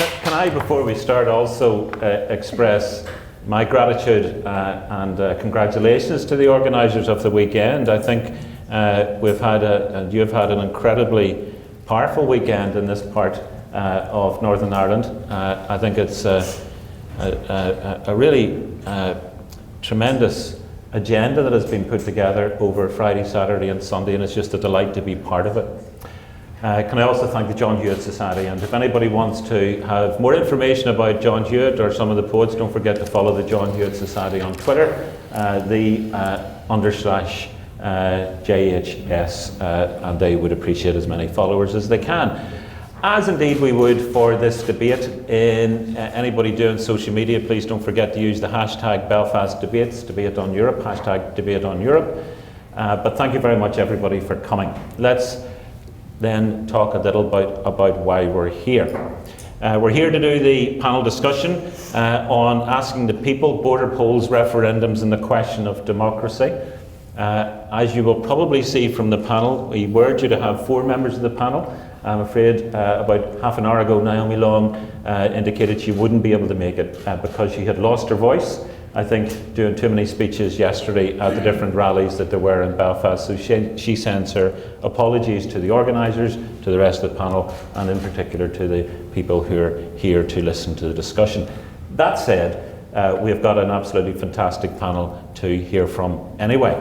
Can I, before we start, also express my gratitude and congratulations to the organisers of the weekend. I think you've had an incredibly powerful weekend in this part of Northern Ireland. I think it's a really tremendous agenda that has been put together over Friday, Saturday and Sunday, and it's just a delight to be part of it. Can I also thank the John Hewitt Society, and if anybody wants to have more information about John Hewitt or some of the poets, don't forget to follow the John Hewitt Society on Twitter, /JHS, and they would appreciate as many followers as they can. As indeed we would for this debate. In anybody doing social media, please don't forget to use the hashtag Belfast Debates, Debate on Europe, hashtag Debate on Europe. But thank you very much everybody for coming. Let's then talk a little about why we're here. We're here to do the panel discussion on asking the people, border polls, referendums and the question of democracy. As you will probably see from the panel, we were due to have 4 members of the panel. I'm afraid about half an hour ago Naomi Long indicated she wouldn't be able to make it because she had lost her voice, I think, doing too many speeches yesterday at the different rallies that there were in Belfast. So she sends her apologies to the organisers, to the rest of the panel, and in particular to the people who are here to listen to the discussion. That said, we've got an absolutely fantastic panel to hear from anyway.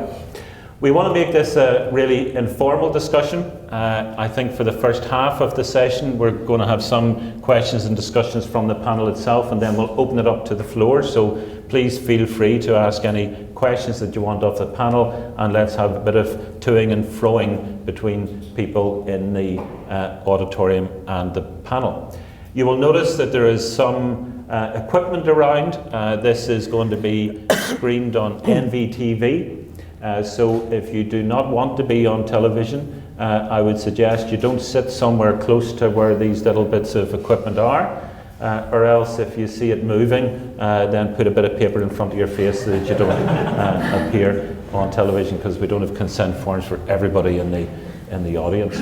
We want to make this a really informal discussion. I think for the first half of the session we're going to have some questions and discussions from the panel itself, and then we'll open it up to the floor. So please feel free to ask any questions that you want of the panel, and let's have a bit of toing and froing between people in the auditorium and the panel. You will notice that there is some equipment around. This is going to be screened on NVTV. So if you do not want to be on television, I would suggest you don't sit somewhere close to where these little bits of equipment are, or else if you see it moving, then put a bit of paper in front of your face so that you don't appear on television, because we don't have consent forms for everybody in the audience.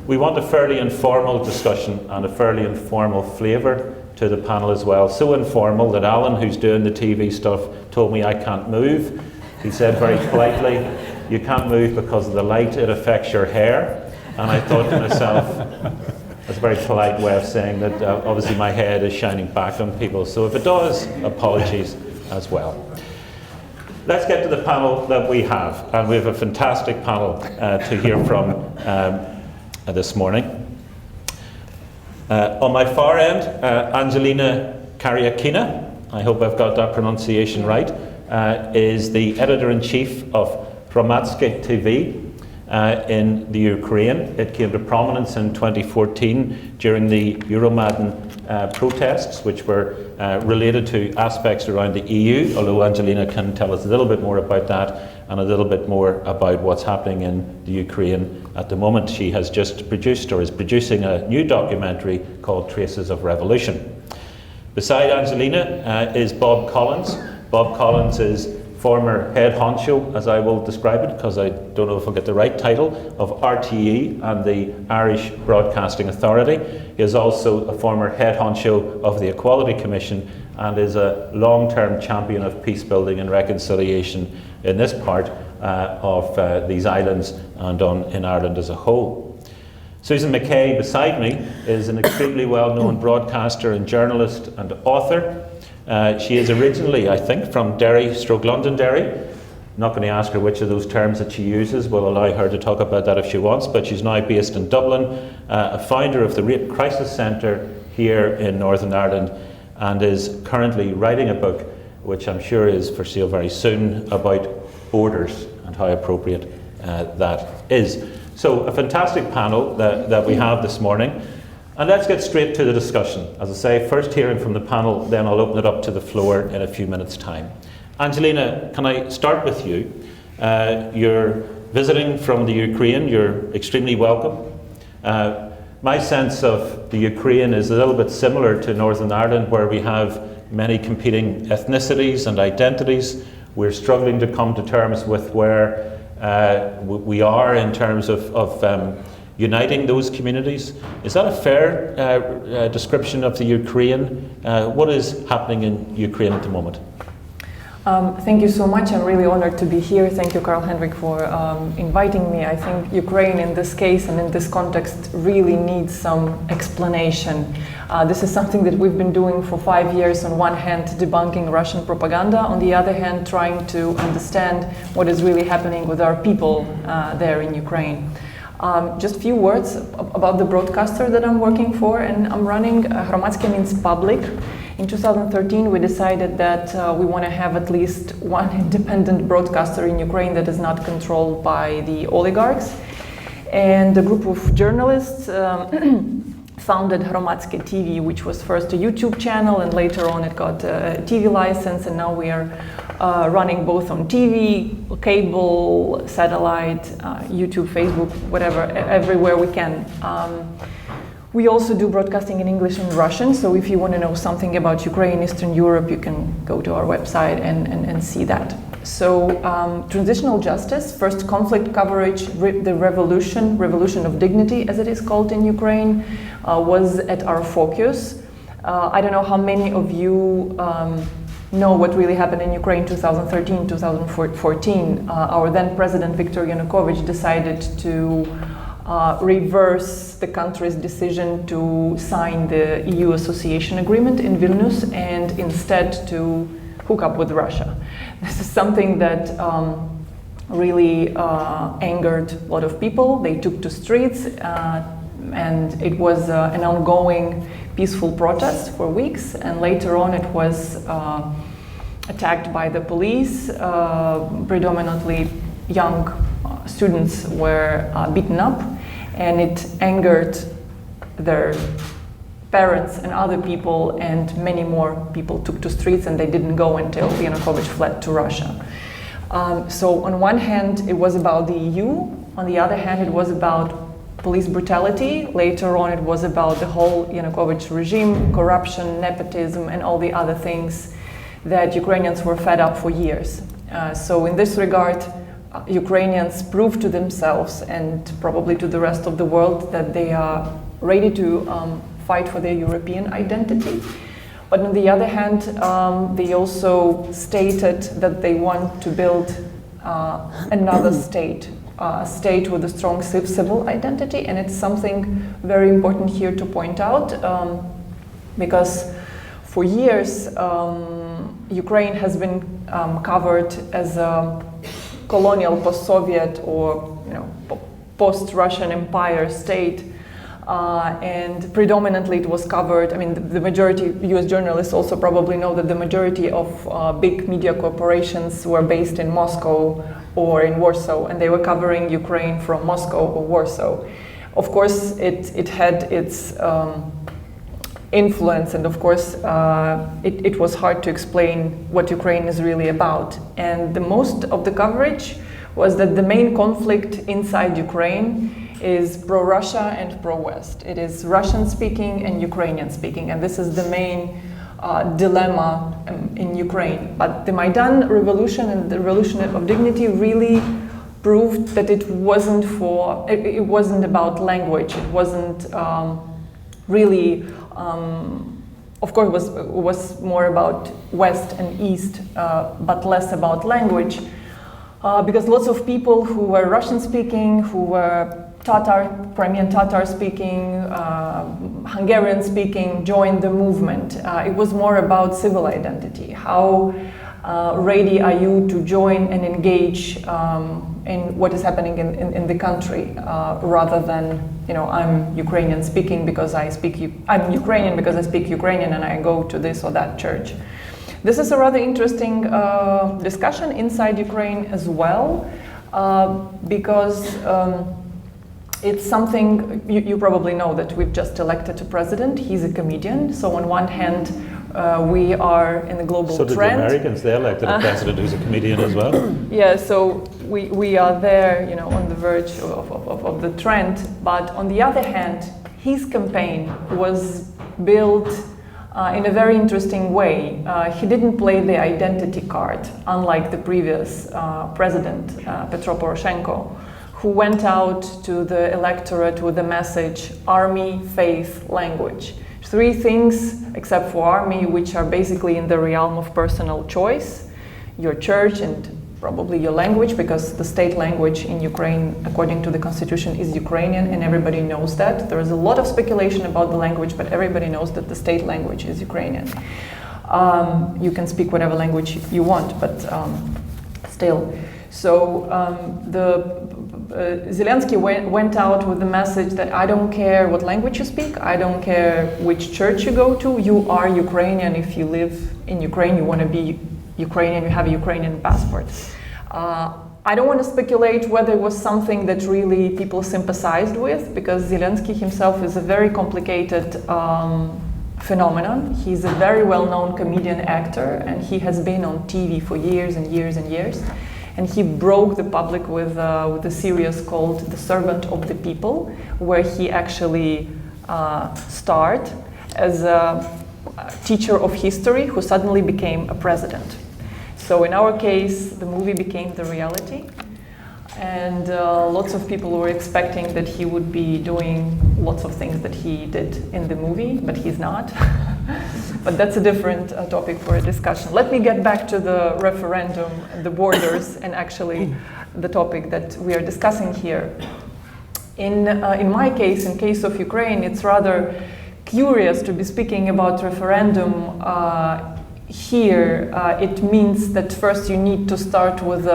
We want a fairly informal discussion and a fairly informal flavour to the panel as well. So informal that Alan, who's doing the TV stuff, told me I can't move. He said very politely, "You can't move because of the light, it affects your hair." And I thought to myself, that's a very polite way of saying that obviously my head is shining back on people. So if it does, apologies as well. Let's get to the panel that we have. And we have a fantastic panel to hear from this morning. On my far end, Angelina Kariakina, I hope I've got that pronunciation right, is the editor-in-chief of Hromadske TV in the Ukraine. It came to prominence in 2014 during the Euromaidan protests, which were related to aspects around the EU, although Angelina can tell us a little bit more about that and a little bit more about what's happening in the Ukraine at the moment. She has just produced, or is producing, a new documentary called Traces of Revolution. Beside Angelina is Bob Collins. Bob Collins is former head honcho, as I will describe it, because I don't know if I'll get the right title, of RTE and the Irish Broadcasting Authority. He is also a former head honcho of the Equality Commission and is a long-term champion of peace building and reconciliation in this part of these islands and in Ireland as a whole. Susan McKay beside me is an extremely well-known broadcaster and journalist and author. She is originally, I think, from Derry/Londonderry. I'm not going to ask her which of those terms that she uses. We'll allow her to talk about that if she wants, but she's now based in Dublin, a founder of the Rape Crisis Centre here in Northern Ireland, and is currently writing a book, which I'm sure is for sale very soon, about borders and how appropriate that is. So a fantastic panel that we have this morning. And let's get straight to the discussion. As I say, first hearing from the panel, then I'll open it up to the floor in a few minutes' time. Angelina, can I start with you? You're visiting from the Ukraine. You're extremely welcome. My sense of the Ukraine is a little bit similar to Northern Ireland, where we have many competing ethnicities and identities. We're struggling to come to terms with where we are in terms of uniting those communities. Is that a fair description of the Ukraine? What is happening in Ukraine at the moment? Thank you so much. I'm really honored to be here. Thank you, Karl-Henrik, for inviting me. I think Ukraine in this case and in this context really needs some explanation. This is something that we've been doing for 5 years, on one hand debunking Russian propaganda, on the other hand trying to understand what is really happening with our people there in Ukraine. Just a few words about the broadcaster that I'm working for and I'm running. Hromadske means public. In 2013, we decided that we want to have at least one independent broadcaster in Ukraine that is not controlled by the oligarchs. And a group of journalists founded Hromadske TV, which was first a YouTube channel, and later on it got a TV license, and now we are running both on TV, cable, satellite, YouTube, Facebook, whatever, everywhere we can. We also do broadcasting in English and Russian, so if you want to know something about Ukraine, Eastern Europe, you can go to our website and see that. So, transitional justice, first conflict coverage, the revolution of dignity, as it is called in Ukraine, was at our focus. I don't know how many of you know what really happened in Ukraine 2013, 2014. Our then President Viktor Yanukovych decided to reverse the country's decision to sign the EU association agreement in Vilnius and instead to hook up with Russia. This is something that really angered a lot of people. They took to streets and it was an ongoing peaceful protest for weeks, and later on it was attacked by the police. Predominantly young students were beaten up, and it angered their parents and other people, and many more people took to streets, and they didn't go until Yanukovych fled to Russia. So on one hand it was about the EU, on the other hand it was about police brutality. Later on it was about the whole Yanukovych regime, corruption, nepotism, and all the other things that Ukrainians were fed up for years. So in this regard, Ukrainians proved to themselves and probably to the rest of the world that they are ready to fight for their European identity. But on the other hand, they also stated that they want to build another state, a state with a strong civil identity, and it's something very important here to point out, because for years Ukraine has been covered as a colonial post-Soviet or post-Russian empire state, and predominantly it was covered, I mean the majority, US journalists also probably know that the majority of big media corporations were based in Moscow or in Warsaw, and they were covering Ukraine from Moscow or Warsaw. Of course it had its influence, and of course it was hard to explain what Ukraine is really about. And the most of the coverage was that the main conflict inside Ukraine is pro-Russia and pro-West. It is Russian-speaking and Ukrainian-speaking, and this is the main dilemma in Ukraine. But the Maidan revolution and the revolution of dignity really proved that it wasn't about language. It wasn't really, of course, it was more about West and East, but less about language, because lots of people who were Russian-speaking, who were Crimean Tatar-speaking, Hungarian-speaking, joined the movement. It was more about civil identity. How ready are you to join and engage in what is happening in the country, rather than, I'm Ukrainian-speaking because I'm Ukrainian because I speak Ukrainian and I go to this or that church. This is a rather interesting discussion inside Ukraine as well, because it's something, you probably know that we've just elected a president. He's a comedian. So on one hand, we are in the global trend. So did the Americans, they elected a president who's a comedian as well. Yeah, so we are there, on the verge of the trend. But on the other hand, his campaign was built in a very interesting way. He didn't play the identity card, unlike the previous president, Petro Poroshenko, who went out to the electorate with the message army, faith, language. Three things, except for army, which are basically in the realm of personal choice: your church and probably your language, because the state language in Ukraine, according to the constitution, is Ukrainian, and everybody knows that. There is a lot of speculation about the language, but everybody knows that the state language is Ukrainian. You can speak whatever language you want, but still. So Zelensky went out with the message that I don't care what language you speak, I don't care which church you go to, you are Ukrainian. If you live in Ukraine, you want to be Ukrainian, you have a Ukrainian passport. I don't want to speculate whether it was something that really people sympathized with, because Zelensky himself is a very complicated phenomenon. He's a very well-known comedian actor, and he has been on TV for years and years and years. And he broke the public with a series called The Servant of the People, where he actually starred as a teacher of history who suddenly became a president. So in our case, the movie became the reality, and lots of people were expecting that he would be doing lots of things that he did in the movie, but he's not. But that's a different topic for a discussion. Let me get back to the referendum, the borders, and actually the topic that we are discussing here. In my case, in case of Ukraine, it's rather curious to be speaking about referendum here. It means that first you need to start with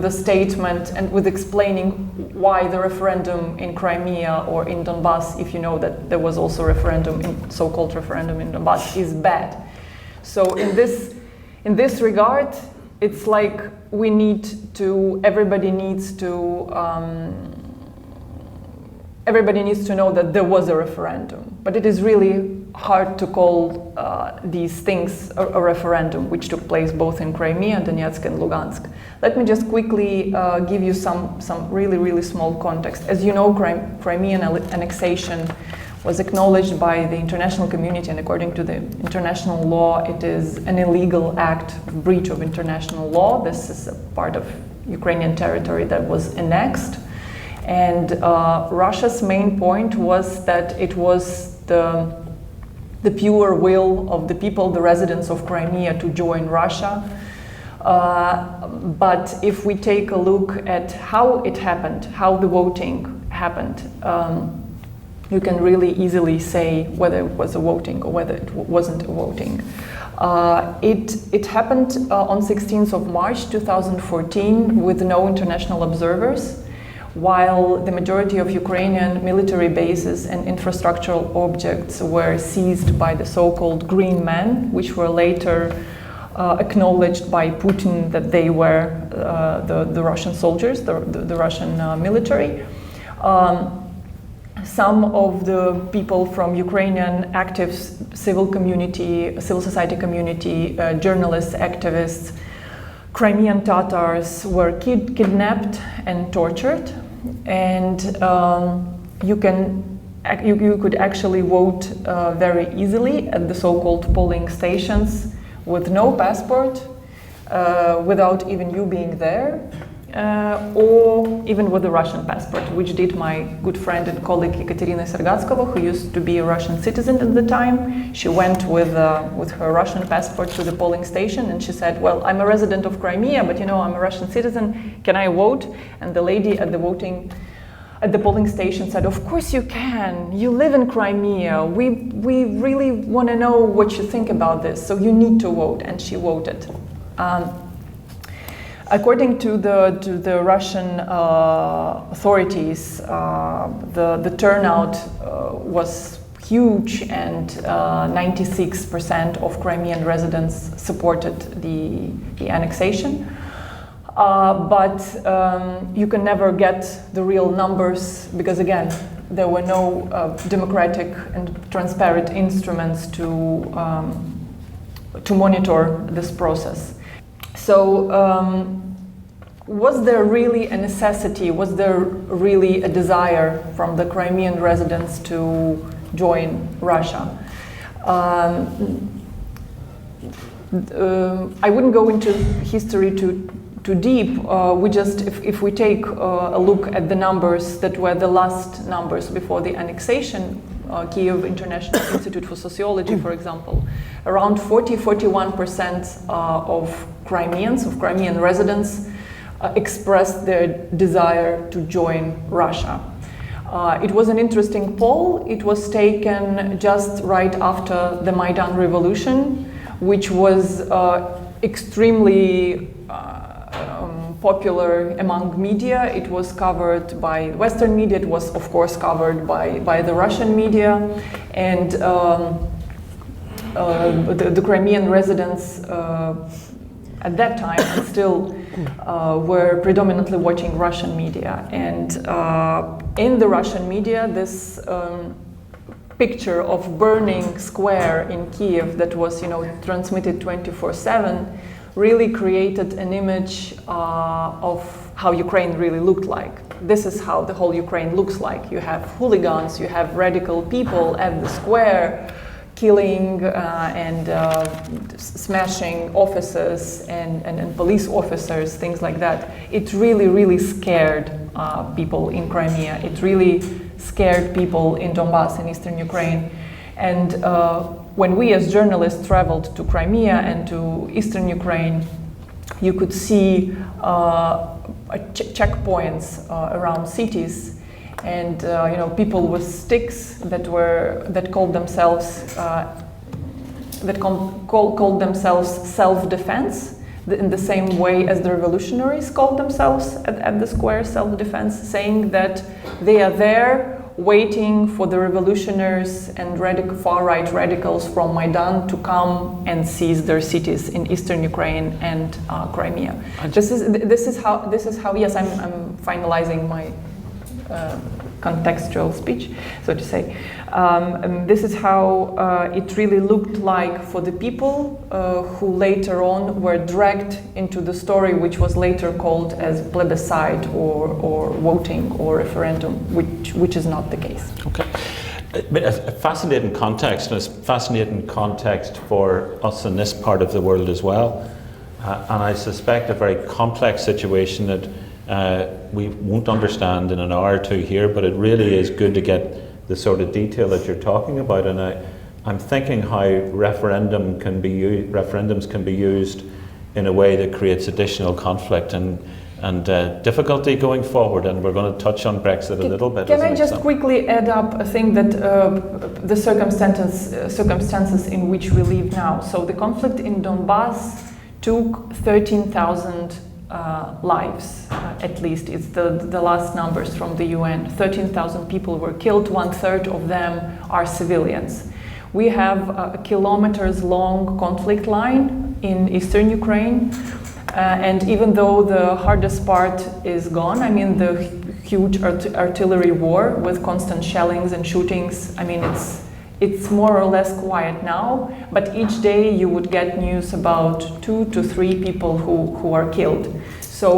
a statement and with explaining why the referendum in Crimea or in Donbass, if you know that there was also referendum, so-called referendum in Donbass, is bad. So in this regard, it's like everybody needs to know that there was a referendum, but it is really hard to call these things a referendum, which took place both in Crimea, Donetsk, and Lugansk. Let me just quickly give you some really, really small context. As you know, Crimean annexation was acknowledged by the international community, and according to the international law, it is an illegal act, breach of international law. This is a part of Ukrainian territory that was annexed. And Russia's main point was that it was the pure will of the people, the residents of Crimea, to join Russia. But if we take a look at how it happened, how the voting happened, you can really easily say whether it was a voting or whether it wasn't a voting. It happened on 16th of March 2014 with no international observers, while the majority of Ukrainian military bases and infrastructural objects were seized by the so-called green men, which were later acknowledged by Putin that they were the Russian soldiers, the Russian military. Some of the people from Ukrainian active civil society community, journalists, activists, Crimean Tatars were kidnapped and tortured, and you could actually vote very easily at the so-called polling stations with no passport, without even you being there, or even with a Russian passport, which did my good friend and colleague Ekaterina Sergatskova, who used to be a Russian citizen at the time. She went with her Russian passport to the polling station, and she said, well, I'm a resident of Crimea, but you know, I'm a Russian citizen, can I vote? And the lady at the polling station said, of course you can, you live in Crimea, we really want to know what you think about this, so you need to vote. And she voted. According to the Russian authorities, the turnout was huge, and 96% of Crimean residents supported the annexation. But you can never get the real numbers because, again, there were no democratic and transparent instruments to monitor this process. So was there really a necessity, was there really a desire from the Crimean residents to join Russia? I wouldn't go into history too too deep, if we take a look at the numbers that were the last numbers before the annexation, Kyiv International Institute for Sociology, for example, around 41% of Crimean residents expressed their desire to join Russia. It was an interesting poll. It was taken just right after the Maidan revolution, which was extremely popular among media. It was covered by Western media. It was, of course, covered by the Russian media. And the Crimean residents at that time and still were predominantly watching Russian media. And in the Russian media, this picture of burning square in Kiev that was, transmitted 24/7 really created an image of how Ukraine really looked like. This is how the whole Ukraine looks like. You have hooligans, you have radical people at the square, killing and smashing offices and police officers, things like that. It really, really scared people in Crimea. It really scared people in Donbass, in eastern Ukraine. And when we as journalists traveled to Crimea and to eastern Ukraine, you could see checkpoints around cities. And people with sticks that called themselves self-defense, in the same way as the revolutionaries called themselves at the square, self-defense, saying that they are there waiting for the revolutionaries and far-right radicals from Maidan to come and seize their cities in eastern Ukraine and Crimea. This is how. Yes, I'm finalizing my contextual speech, so to say. This is how it really looked like for the people who later on were dragged into the story, which was later called as plebiscite or voting or referendum, which is not the case. Okay. A fascinating context, and it's fascinating context for us in this part of the world as well. And I suspect a very complex situation that we won't understand in an hour or two here, but it really is good to get the sort of detail that you're talking about. And I'm thinking how referendums can be used in a way that creates additional conflict and difficulty going forward. And we're going to touch on Brexit a little bit. Can I just quickly add up a thing that the circumstances in which we live now? So the conflict in Donbass took 13,000 lives, at least. It's the last numbers from the UN. 13,000 people were killed, 1/3 of them are civilians. We have a kilometers-long conflict line in eastern Ukraine, and even though the hardest part is gone, I mean the huge artillery war with constant shellings and shootings, I mean it's more or less quiet now, but each day you would get news about 2 to 3 people who are killed. So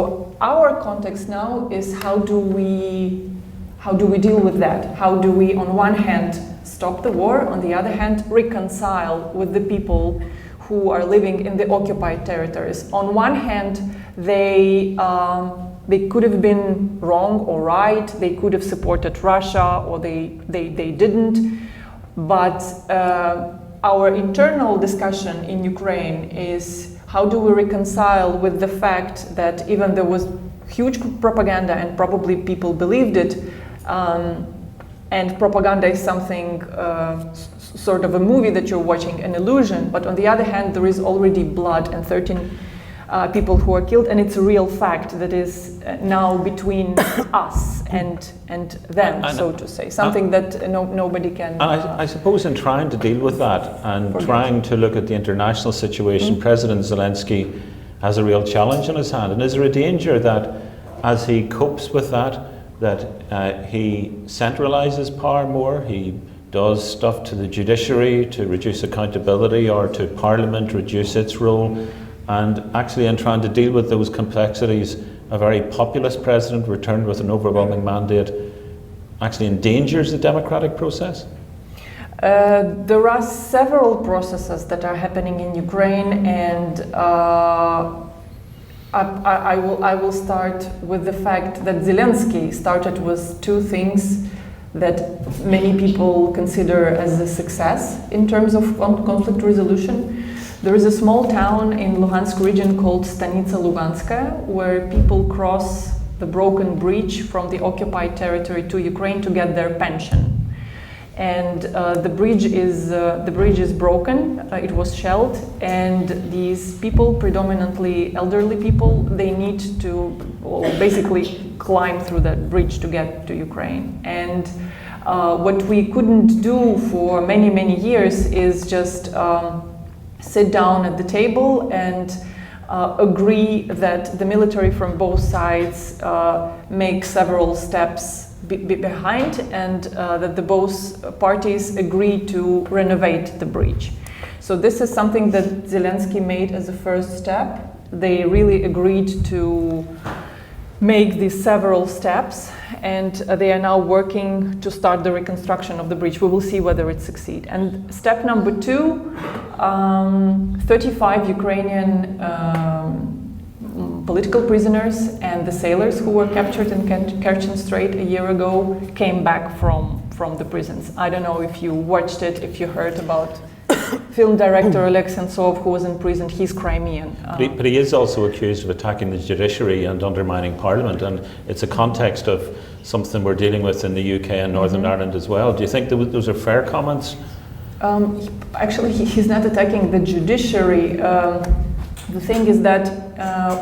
our context now is how do we deal with that? How do we, on one hand, stop the war, on the other hand, reconcile with the people who are living in the occupied territories? On one hand, they could have been wrong or right, they could have supported Russia, or they didn't. But our internal discussion in Ukraine is how do we reconcile with the fact that even there was huge propaganda and probably people believed it, and propaganda is something sort of a movie that you're watching, an illusion, but on the other hand there is already blood and 13 people who are killed, and it's a real fact that is now between us and them, so to say, something that nobody can. And I suppose in trying to deal with that and trying to look at the international situation, President Zelensky has a real challenge on his hand. And is there a danger that as he copes with that he centralizes power more, he does stuff to the judiciary to reduce accountability, or to Parliament reduce its role? And actually, in trying to deal with those complexities, a very populist president returned with an overwhelming mandate actually endangers the democratic process? There are several processes that are happening in Ukraine, and I will start with the fact that Zelensky started with two things that many people consider as a success in terms of conflict resolution. There is a small town in Luhansk region called Stanica Luganskaya, where people cross the broken bridge from the occupied territory to Ukraine to get their pension. And the bridge is broken. It was shelled, and these people, predominantly elderly people, they need to basically climb through that bridge to get to Ukraine. And what we couldn't do for many years is just sit down at the table and agree that the military from both sides make several steps behind, and that the both parties agree to renovate the bridge. So this is something that Zelensky made as a first step. They really agreed to make these several steps, and they are now working to start the reconstruction of the bridge. We will see whether it succeeds. And step number 2, 35 Ukrainian political prisoners and the sailors who were captured in Kerch Strait a year ago came back from the prisons. I don't know if you watched it, if you heard about film director Oleg Sentsov, who was in prison. He's Crimean. But he is also accused of attacking the judiciary and undermining Parliament, and it's a context of something we're dealing with in the UK and Northern Ireland as well. Do you think those are fair comments? Actually, he's not attacking the judiciary. The thing is that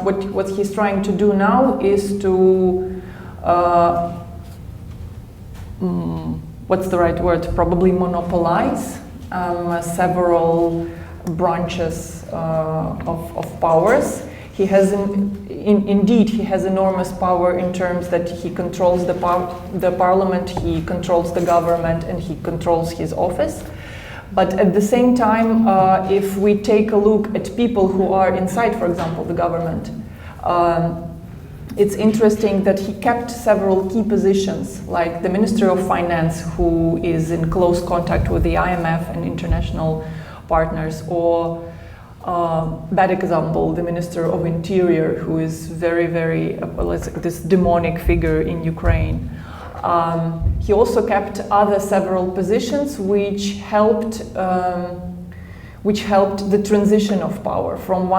what he's trying to do now is to, what's the right word? Probably monopolize several branches of powers. He has, indeed, he has enormous power in terms that he controls the parliament, he controls the government, and he controls his office. But at the same time, if we take a look at people who are inside, for example, the government, it's interesting that he kept several key positions, like the Minister of Finance, who is in close contact with the IMF and international partners, or bad example, the Minister of Interior, who is very this demonic figure in Ukraine. He also kept other several positions which helped the transition of power from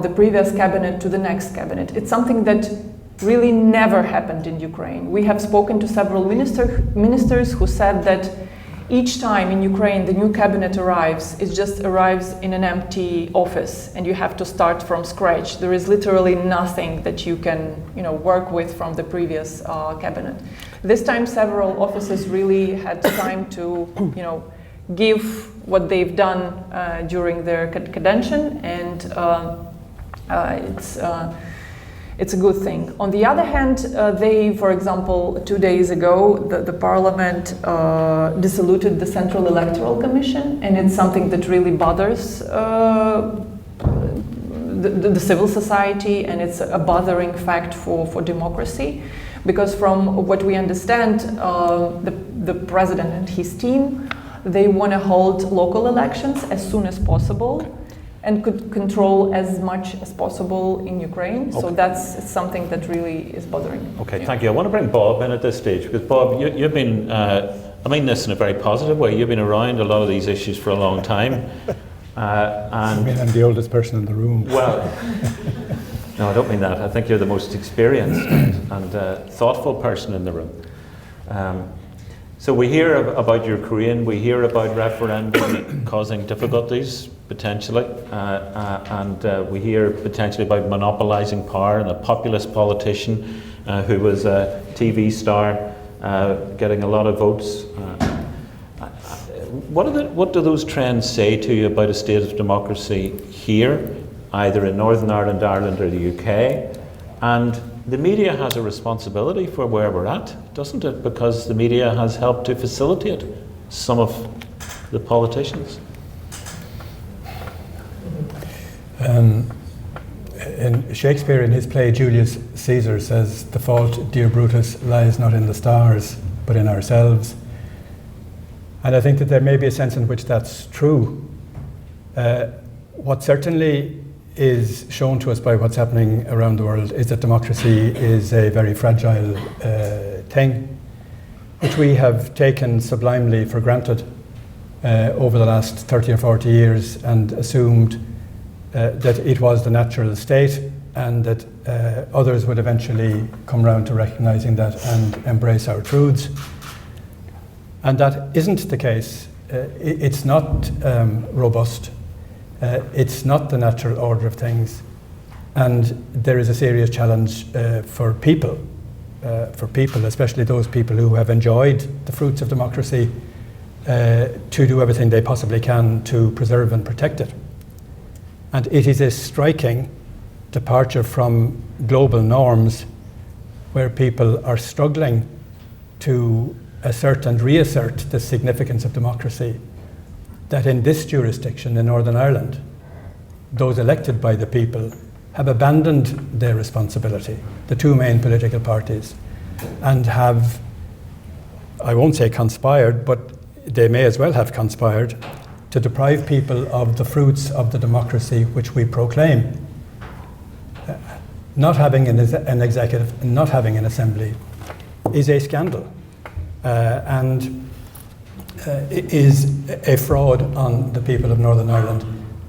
the previous cabinet to the next cabinet. It's something that really never happened in Ukraine. We have spoken to several ministers who said that each time in Ukraine the new cabinet arrives, it just arrives in an empty office, and you have to start from scratch. There is literally nothing that you can, work with from the previous cabinet. This time, several offices really had time to, give what they've done during their cadention, and it's a good thing. On the other hand, they, for example, 2 days ago, the parliament dissoluted the Central Electoral Commission, and it's something that really bothers the civil society, and it's a bothering fact for democracy, because from what we understand, the president and his team, they want to hold local elections as soon as possible, and could control as much as possible in Ukraine. Okay. So that's something that really is bothering me. Okay, thank you. I want to bring Bob in at this stage, because Bob, you've been, I mean this in a very positive way, you've been around a lot of these issues for a long time. I mean, I'm the oldest person in the room. Well, no, I don't mean that. I think you're the most experienced and thoughtful person in the room. So we hear about Ukraine, we hear about referendum causing difficulties, potentially, and we hear potentially about monopolising power, and a populist politician who was a TV star getting a lot of votes. What do those trends say to you about a state of democracy here, either in Northern Ireland, Ireland or the UK? And the media has a responsibility for where we're at, doesn't it? Because the media has helped to facilitate some of the politicians. And Shakespeare, in his play Julius Caesar, says, "The fault, dear Brutus, lies not in the stars, but in ourselves." And I think that there may be a sense in which that's true. What certainly is shown to us by what's happening around the world is that democracy is a very fragile thing, which we have taken sublimely for granted over the last 30 or 40 years and assumed that it was the natural state and that others would eventually come round to recognising that and embrace our truths. And that isn't the case. It's not robust. It's not the natural order of things. And there is a serious challenge for people, especially those people who have enjoyed the fruits of democracy, to do everything they possibly can to preserve and protect it. And it is a striking departure from global norms where people are struggling to assert and reassert the significance of democracy, that in this jurisdiction in Northern Ireland, those elected by the people have abandoned their responsibility, the two main political parties, and have, I won't say conspired, but they may as well have conspired to deprive people of the fruits of the democracy which we proclaim. Not having an executive, not having an assembly is a scandal, and is a fraud on the people of Northern Ireland,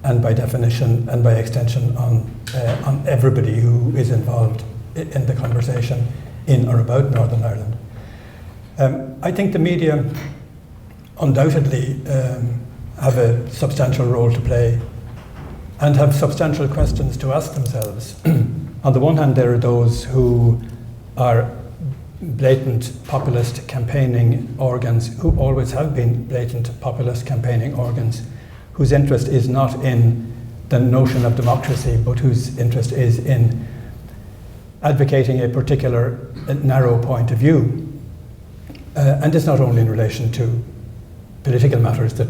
and by definition and by extension on everybody who is involved in the conversation in or about Northern Ireland. I think the media undoubtedly have a substantial role to play and have substantial questions to ask themselves. On the one hand, there are those who are blatant populist campaigning organs, who always have been blatant populist campaigning organs, whose interest is not in the notion of democracy, but whose interest is in advocating a particular narrow point of view. And it's not only in relation to political matters that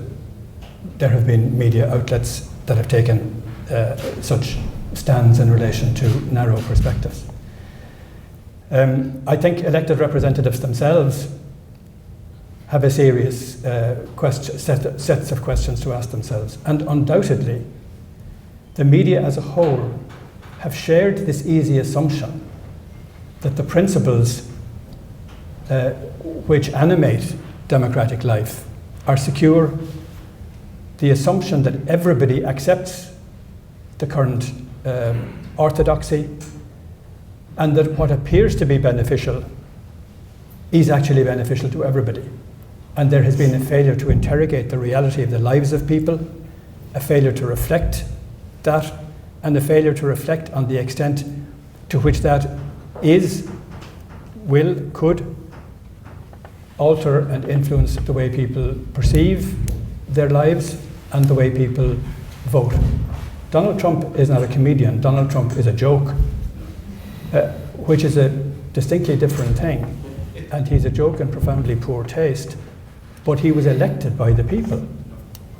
there have been media outlets that have taken such stands in relation to narrow perspectives. I think elected representatives themselves have a serious sets of questions to ask themselves. And undoubtedly, the media as a whole have shared this easy assumption that the principles which animate democratic life are secure, the assumption that everybody accepts the current orthodoxy, and that what appears to be beneficial is actually beneficial to everybody. And there has been a failure to interrogate the reality of the lives of people, a failure to reflect that, and a failure to reflect on the extent to which that could alter and influence the way people perceive their lives and the way people vote. Donald Trump is not a comedian. Donald Trump is a joke, which is a distinctly different thing. And he's a joke in profoundly poor taste. But he was elected by the people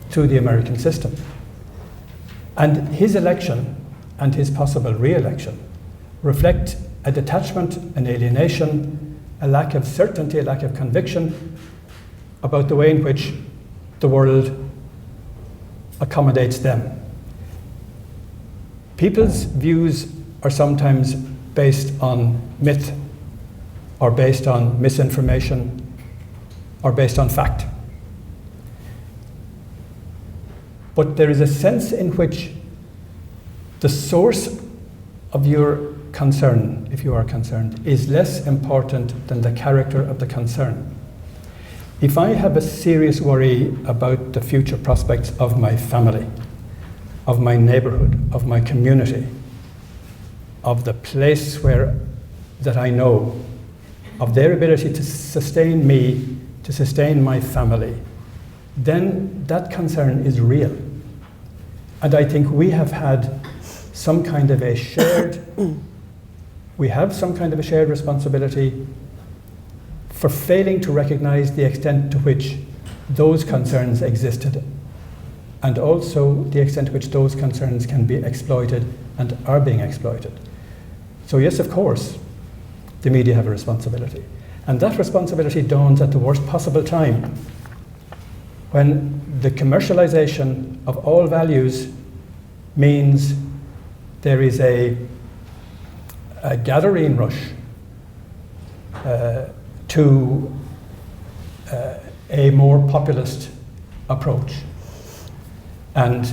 through the American system. And his election and his possible re-election reflect a detachment, an alienation, a lack of certainty, a lack of conviction about the way in which the world accommodates them. People's views are sometimes based on myth, or based on misinformation, or based on fact. But there is a sense in which the source of your concern, if you are concerned, is less important than the character of the concern. If I have a serious worry about the future prospects of my family, of my neighbourhood, of my community, of the place that I know, of their ability to sustain me, to sustain my family, then that concern is real. And I think we have had some kind of a shared responsibility for failing to recognise the extent to which those concerns existed, and also the extent to which those concerns can be exploited and are being exploited. So yes, of course, the media have a responsibility. And that responsibility dawns at the worst possible time, when the commercialisation of all values means there is a gathering rush to a more populist approach. And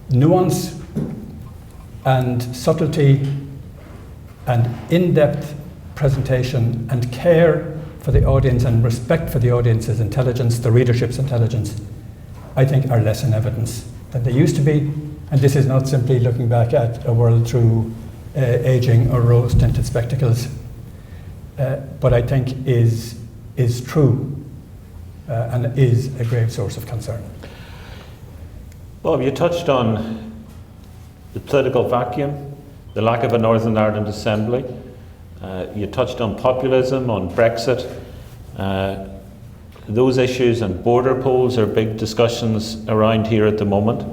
nuance and subtlety and in-depth presentation and care for the audience and respect for the audience's intelligence, the readership's intelligence, I think are less in evidence than they used to be. And this is not simply looking back at a world through aging or rose-tinted spectacles, but I think is true and is a grave source of concern. Bob, you touched on the political vacuum, the lack of a Northern Ireland Assembly. You touched on populism, on Brexit. Those issues and border polls are big discussions around here at the moment.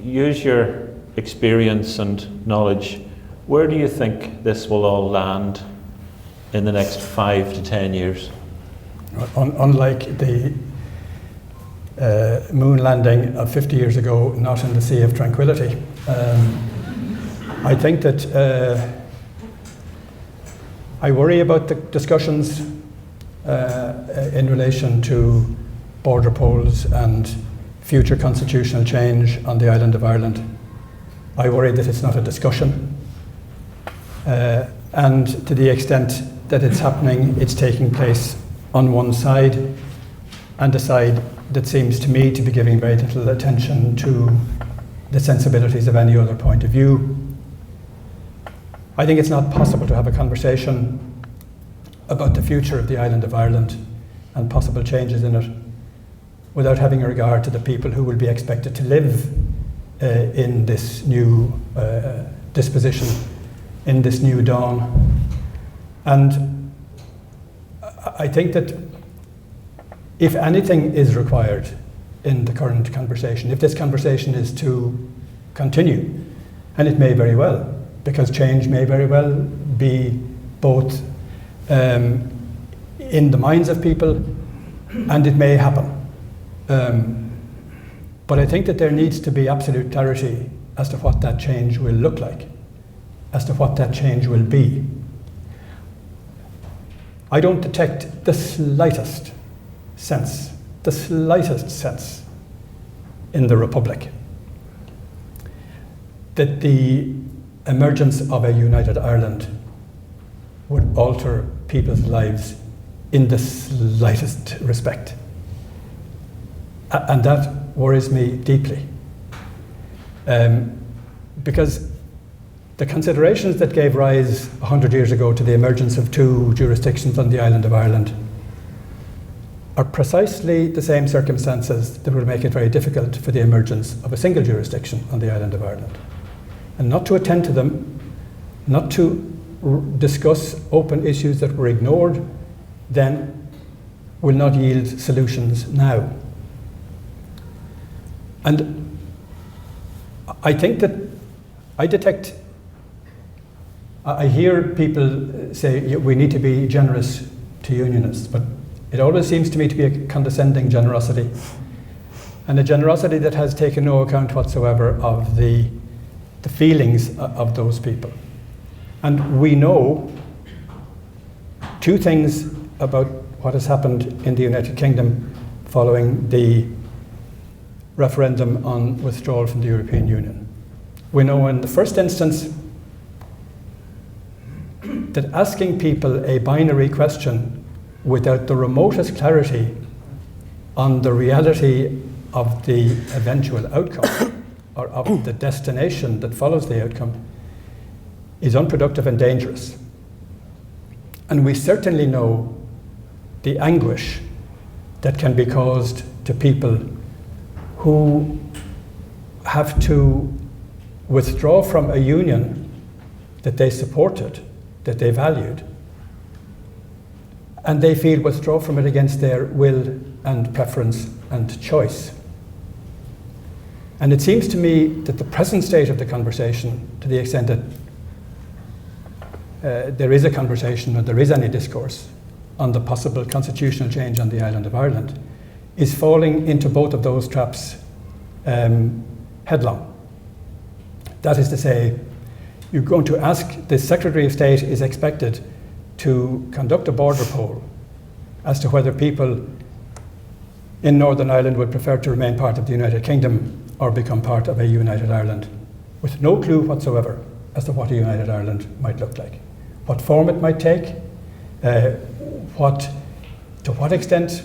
Use your experience and knowledge. Where do you think this will all land in the next 5 to 10 years? Unlike the moon landing of 50 years ago, not in the Sea of Tranquility. I think that I worry about the discussions in relation to border polls and future constitutional change on the island of Ireland. I worry that it's not a discussion. And to the extent that it's happening, it's taking place on one side, and a side that seems to me to be giving very little attention to the sensibilities of any other point of view. I think it's not possible to have a conversation about the future of the island of Ireland and possible changes in it without having a regard to the people who will be expected to live in this new disposition, in this new dawn. And I think that if anything is required in the current conversation, if this conversation is to continue, and it may very well, because change may very well be both in the minds of people, and it may happen. But I think that there needs to be absolute clarity as to what that change will look like, as to what that change will be. I don't detect the slightest sense in the Republic that the emergence of a united Ireland would alter people's lives in the slightest respect. And that worries me deeply. Because the considerations that gave rise 100 years ago to the emergence of two jurisdictions on the island of Ireland are precisely the same circumstances that would make it very difficult for the emergence of a single jurisdiction on the island of Ireland. And not to attend to them, not to discuss open issues that were ignored then, will not yield solutions now. And I think that I hear people say we need to be generous to unionists, but it always seems to me to be a condescending generosity, and a generosity that has taken no account whatsoever of the feelings of those people. And we know two things about what has happened in the United Kingdom following the referendum on withdrawal from the European Union. We know in the first instance that asking people a binary question without the remotest clarity on the reality of the eventual outcome or of the destination that follows the outcome is unproductive and dangerous. And we certainly know the anguish that can be caused to people who have to withdraw from a union that they supported, that they valued, and they feel withdraw from it against their will and preference and choice. And it seems to me that the present state of the conversation, to the extent that there is a conversation or there is any discourse on the possible constitutional change on the island of Ireland, is falling into both of those traps headlong. That is to say, you're going to ask, the Secretary of State is expected to conduct a border poll as to whether people in Northern Ireland would prefer to remain part of the United Kingdom or become part of a United Ireland, with no clue whatsoever as to what a United Ireland might look like, what form it might take, to what extent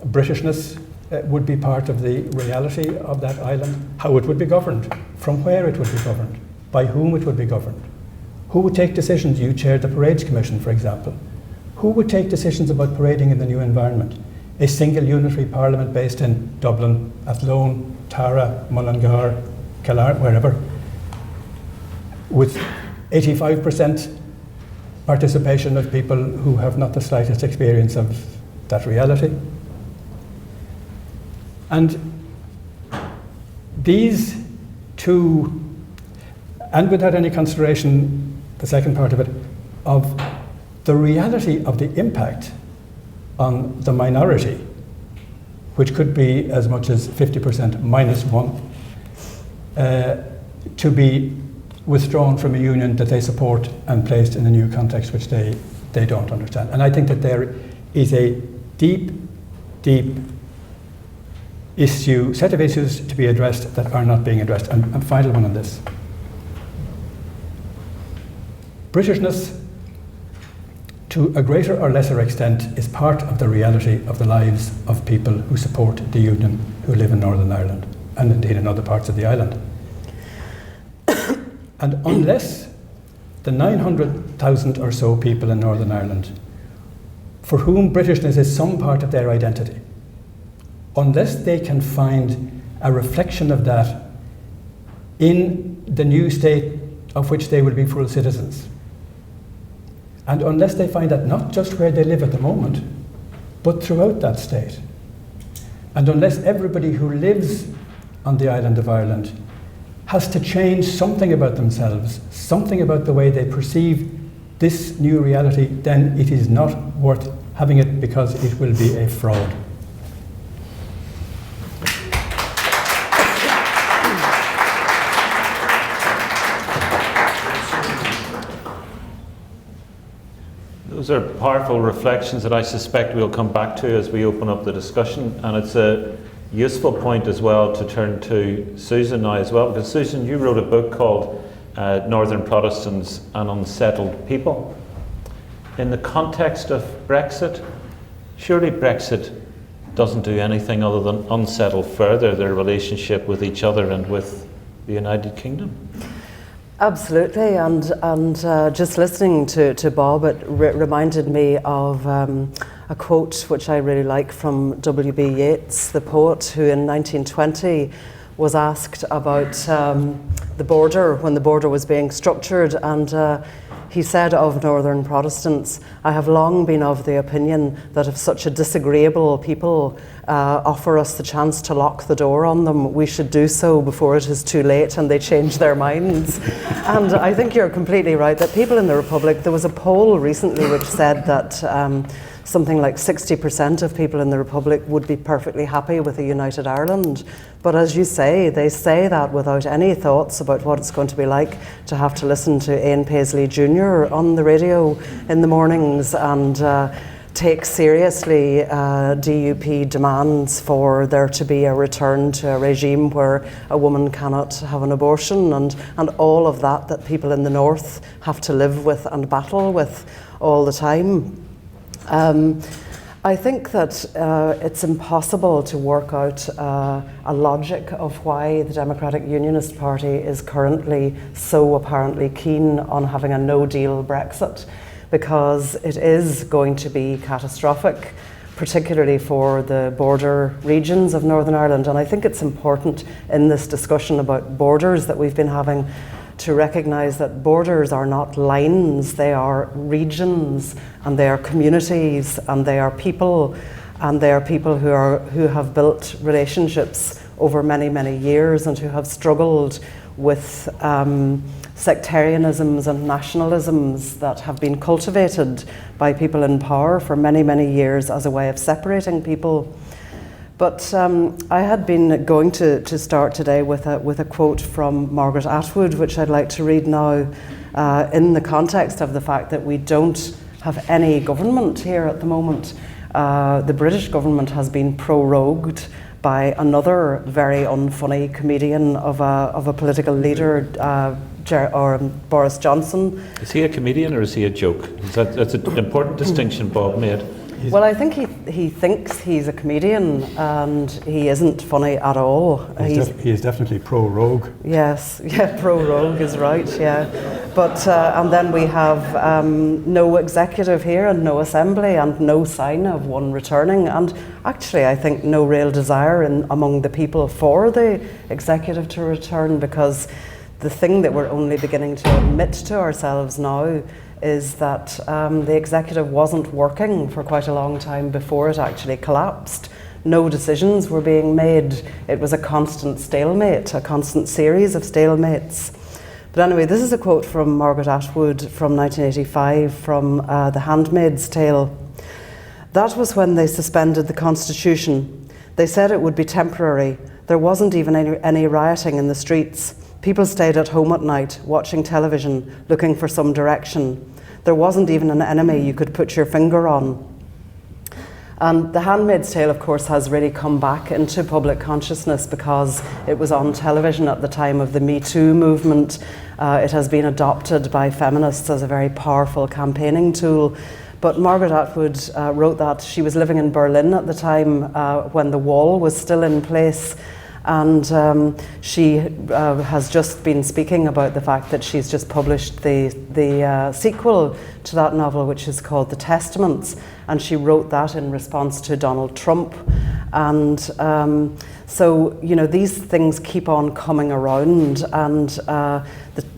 Britishness would be part of the reality of that island, how it would be governed, from where it would be governed, by whom it would be governed, who would take decisions. You chaired the Parades Commission, for example. Who would take decisions about parading in the new environment? A single unitary parliament based in Dublin, Athlone, Tara, Mullingar, Kildare, wherever, with 85% participation of people who have not the slightest experience of that reality. And these two, and without any consideration, the second part of it, of the reality of the impact on the minority, which could be as much as 50% minus one, to be withdrawn from a union that they support and placed in a new context which they don't understand. And I think that there is a deep set of issues to be addressed that are not being addressed. And final one on this. Britishness, to a greater or lesser extent, is part of the reality of the lives of people who support the Union, who live in Northern Ireland, and indeed in other parts of the island. And unless the 900,000 or so people in Northern Ireland, for whom Britishness is some part of their identity, unless they can find a reflection of that in the new state of which they will be full citizens, and unless they find that not just where they live at the moment, but throughout that state, and unless everybody who lives on the island of Ireland has to change something about themselves, something about the way they perceive this new reality, then it is not worth having it, because it will be a fraud. Those are powerful reflections that I suspect we'll come back to as we open up the discussion, and it's a useful point as well to turn to Susan now as well, because Susan, you wrote a book called Northern Protestants and Unsettled People. In the context of Brexit, surely Brexit doesn't do anything other than unsettle further their relationship with each other and with the United Kingdom? Absolutely, and just listening to Bob, it reminded me of a quote which I really like from W.B. Yeats, the poet, who in 1920 was asked about the border, when the border was being structured, and he said of Northern Protestants, "I have long been of the opinion that if such a disagreeable people offer us the chance to lock the door on them, we should do so before it is too late and they change their minds." And I think you're completely right that people in the Republic, there was a poll recently which said that something like 60% of people in the Republic would be perfectly happy with a united Ireland. But as you say, they say that without any thoughts about what it's going to be like to have to listen to Ian Paisley Jr. on the radio in the mornings and take seriously DUP demands for there to be a return to a regime where a woman cannot have an abortion, and all of that people in the north have to live with and battle with all the time. I think that it's impossible to work out a logic of why the Democratic Unionist Party is currently so apparently keen on having a no-deal Brexit, because it is going to be catastrophic, particularly for the border regions of Northern Ireland. And I think it's important in this discussion about borders that we've been having to recognise that borders are not lines, they are regions, and they are communities, and they are people who have built relationships over many, many years and who have struggled with sectarianisms and nationalisms that have been cultivated by people in power for many, many years as a way of separating people. But I had been going to start today with a quote from Margaret Atwood, which I'd like to read now, in the context of the fact that we don't have any government here at the moment. The British government has been prorogued by another very unfunny comedian of a political leader, Boris Johnson. Is he a comedian or is he a joke? That's an important distinction Bob made. Well, I think he thinks he's a comedian, and he isn't funny at all. He is definitely pro-rogue. Yes, yeah, pro-rogue is right, yeah. But, and then we have no executive here and no assembly and no sign of one returning. And actually, I think no real desire among the people for the executive to return, because the thing that we're only beginning to admit to ourselves now is that the executive wasn't working for quite a long time before it actually collapsed. No decisions were being made. It was a constant stalemate, a constant series of stalemates. But anyway, this is a quote from Margaret Atwood from 1985 from The Handmaid's Tale. "That was when they suspended the Constitution. They said it would be temporary. There wasn't even any rioting in the streets. People stayed at home at night, watching television, looking for some direction. There wasn't even an enemy you could put your finger on." And The Handmaid's Tale, of course, has really come back into public consciousness because it was on television at the time of the Me Too movement. It has been adopted by feminists as a very powerful campaigning tool. But Margaret Atwood wrote that. She was living in Berlin at the time when the wall was still in place. And she has just been speaking about the fact that she's just published the sequel to that novel, which is called The Testaments, and she wrote that in response to Donald Trump. And so, you know, these things keep on coming around, and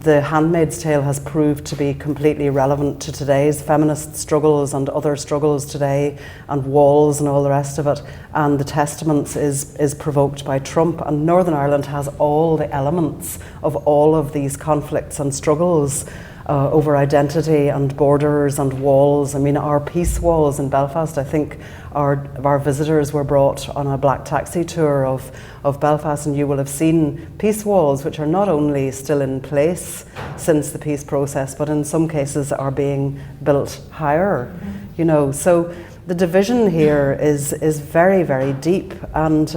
the Handmaid's Tale has proved to be completely relevant to today's feminist struggles and other struggles today, and walls and all the rest of it. And The Testaments is provoked by Trump, and Northern Ireland has all the elements of all of these conflicts and struggles over identity and borders and walls. I mean, our peace walls in Belfast, I think our visitors were brought on a black taxi tour of Belfast, and you will have seen peace walls which are not only still in place since the peace process, but in some cases are being built higher, you know. So the division here is very, very deep. And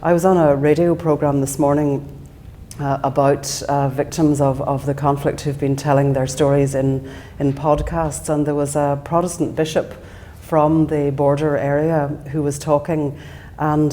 I was on a radio program this morning about victims of the conflict who've been telling their stories in podcasts, and there was a Protestant bishop from the border area who was talking, and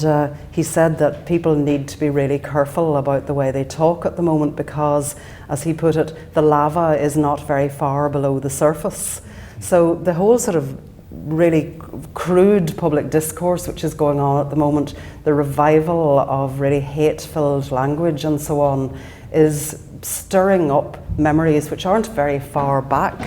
he said that people need to be really careful about the way they talk at the moment because, as he put it, the lava is not very far below the surface. So the whole sort of really crude public discourse which is going on at the moment, the revival of really hate-filled language and so on, is stirring up memories which aren't very far back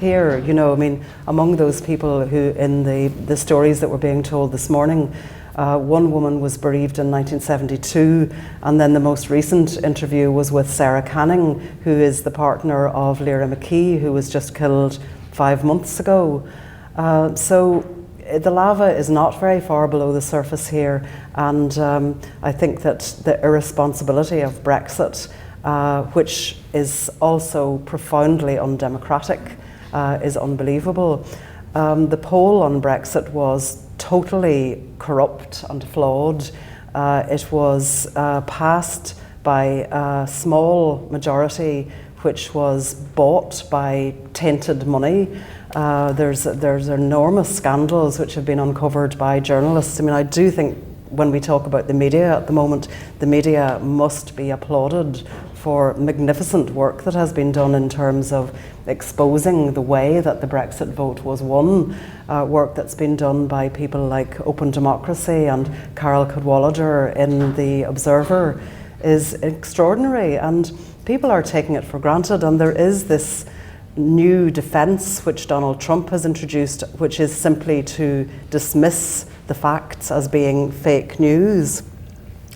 here. You know, I mean, among those people who, in the stories that were being told this morning, one woman was bereaved in 1972, and then the most recent interview was with Sarah Canning, who is the partner of McKay, who was just killed 5 months ago. So the lava is not very far below the surface here, and I think that the irresponsibility of Brexit, which is also profoundly undemocratic, is unbelievable. The poll on Brexit was totally corrupt and flawed. It was passed by a small majority which was bought by tainted money. There's enormous scandals which have been uncovered by journalists. I mean, I do think when we talk about the media at the moment, the media must be applauded for magnificent work that has been done in terms of exposing the way that the Brexit vote was won. Work that's been done by people like Open Democracy and Carol Cadwallader in The Observer is extraordinary, and people are taking it for granted. And there is this new defence which Donald Trump has introduced, which is simply to dismiss the facts as being fake news.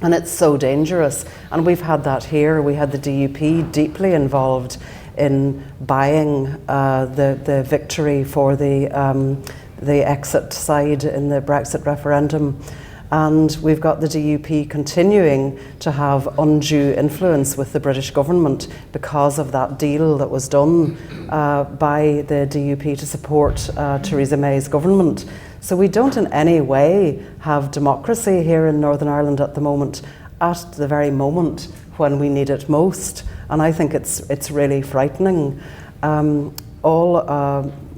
And it's so dangerous. And we've had that here. We had the DUP deeply involved in buying the victory for the exit side in the Brexit referendum. And we've got the DUP continuing to have undue influence with the British government because of that deal that was done by the DUP to support Theresa May's government. So we don't in any way have democracy here in Northern Ireland at the moment, at the very moment when we need it most. And I think it's really frightening.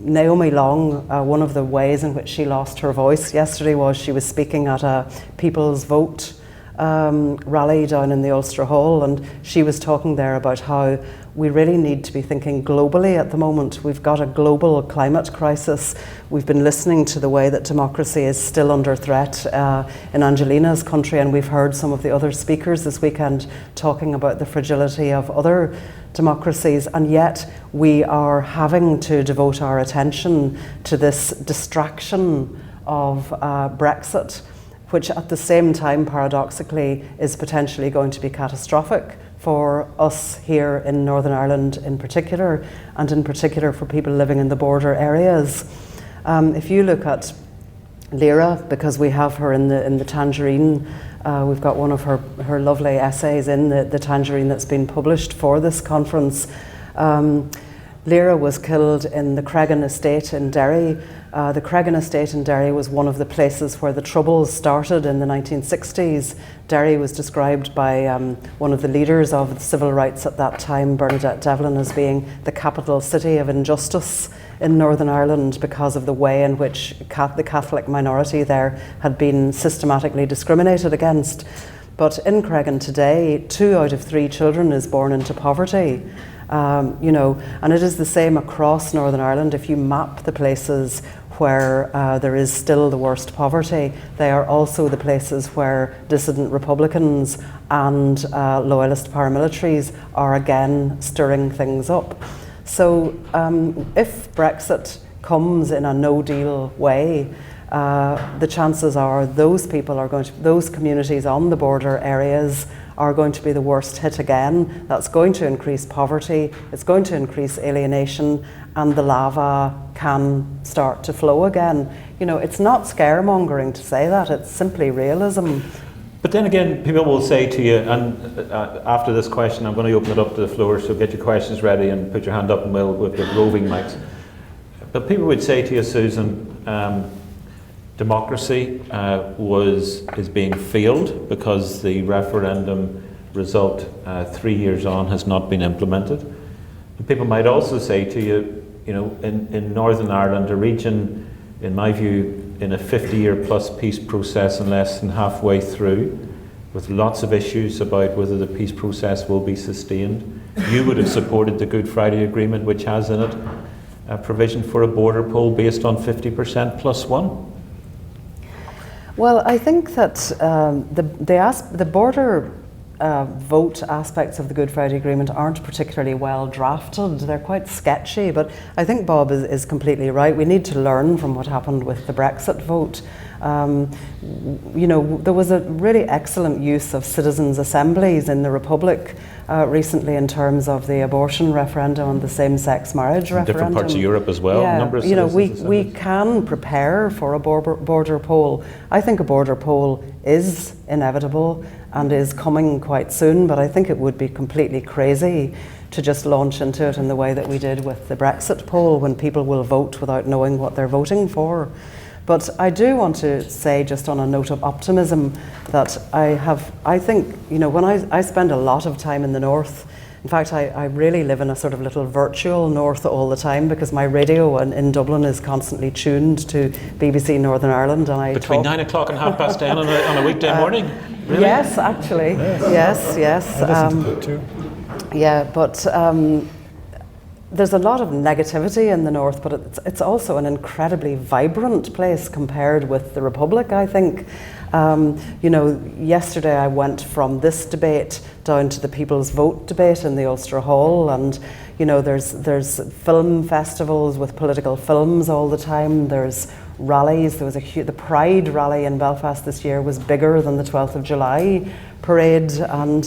Naomi Long, one of the ways in which she lost her voice yesterday was she was speaking at a People's Vote rally down in the Ulster Hall, and she was talking there about how we really need to be thinking globally at the moment. We've got a global climate crisis. We've been listening to the way that democracy is still under threat in Angelina's country, and we've heard some of the other speakers this weekend talking about the fragility of other democracies, and yet we are having to devote our attention to this distraction of Brexit, which at the same time, paradoxically, is potentially going to be catastrophic for us here in Northern Ireland in particular, and in particular for people living in the border areas. If you look at Lyra, because we have her in the Tangerine, we've got one of her lovely essays in the Tangerine that's been published for this conference. Lyra was killed in the Cregan estate in Derry. The Cregan estate in Derry was one of the places where the Troubles started in the 1960s. Derry was described by one of the leaders of civil rights at that time, Bernadette Devlin, as being the capital city of injustice in Northern Ireland because of the way in which the Catholic minority there had been systematically discriminated against. But in Cregan today, 2 out of 3 children is born into poverty. And it is the same across Northern Ireland. If you map the places where there is still the worst poverty, they are also the places where dissident Republicans and loyalist paramilitaries are again stirring things up. So if Brexit comes in a no-deal way, the chances are those communities on the border areas are going to be the worst hit again. That's going to increase poverty, it's going to increase alienation, and the lava can start to flow again. It's not scaremongering to say that, it's simply realism. But then again, people will say to you, and after this question, I'm going to open it up to the floor, so get your questions ready and put your hand up and with the roving mics. But people would say to you, Susan, democracy is being failed because the referendum result 3 years on has not been implemented. But people might also say to you, in Northern Ireland, a region, in my view, in a 50-year plus peace process and less than halfway through, with lots of issues about whether the peace process will be sustained. You would have supported the Good Friday Agreement, which has in it a provision for a border poll based on 50% plus one. Well, I think that the border vote aspects of the Good Friday Agreement aren't particularly well drafted. They're quite sketchy, but I think Bob is completely right. We need to learn from what happened with the Brexit vote. There was a really excellent use of citizens' assemblies in the Republic recently in terms of the abortion referendum and the same-sex marriage referendum. Different parts of Europe as well. Yeah, we can prepare for a border poll. I think a border poll is inevitable and is coming quite soon, but I think it would be completely crazy to just launch into it in the way that we did with the Brexit poll, when people will vote without knowing what they're voting for. But I do want to say, just on a note of optimism, that I think, when I spend a lot of time in the north. In fact, I really live in a sort of little virtual north all the time, because my radio in Dublin is constantly tuned to BBC Northern Ireland, and Between 9 o'clock and 10:30 on a weekday morning? Really? Yes, actually. Yes. I listen to it too. Yeah, but there's a lot of negativity in the north, but it's also an incredibly vibrant place compared with the Republic, I think. Yesterday I went from this debate down to the People's Vote debate in the Ulster Hall, and there's film festivals with political films all the time. There's rallies. There was the Pride rally in Belfast this year was bigger than the 12th of July parade, and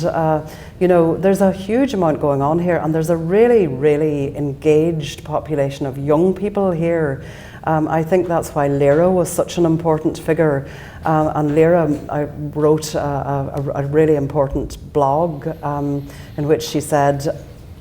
there's a huge amount going on here, and there's a really, really engaged population of young people here. I think that's why Lyra was such an important figure. And Lyra wrote a really important blog in which she said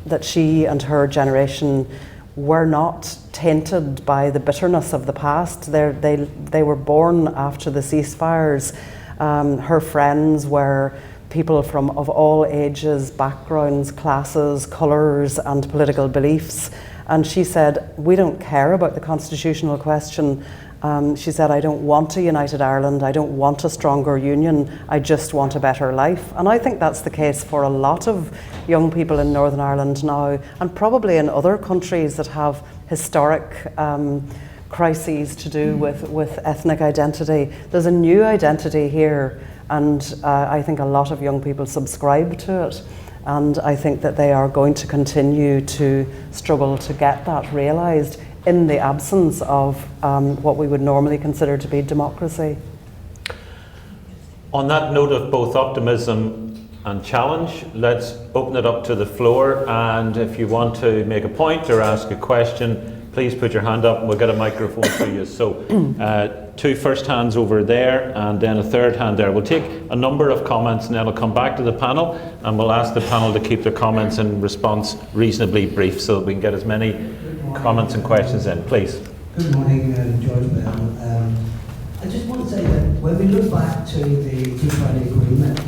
that she and her generation were not tainted by the bitterness of the past. They were born after the ceasefires. Her friends were people of all ages, backgrounds, classes, colours and political beliefs. And she said, we don't care about the constitutional question. She said, I don't want a united Ireland, I don't want a stronger union, I just want a better life. And I think that's the case for a lot of young people in Northern Ireland now, and probably in other countries that have historic crises to do with ethnic identity. There's a new identity here, and I think a lot of young people subscribe to it. And I think that they are going to continue to struggle to get that realised in the absence of what we would normally consider to be democracy. On that note of both optimism and challenge, let's open it up to the floor, and if you want to make a point or ask a question, please put your hand up and we'll get a microphone to you. So two first hands over there and then a third hand there. We'll take a number of comments and then I'll come back to the panel and we'll ask the panel to keep their comments and response reasonably brief so that we can get as many comments and questions in. Please. Good morning, George Bell. I just want to say that when we look back to the Good Friday Agreement,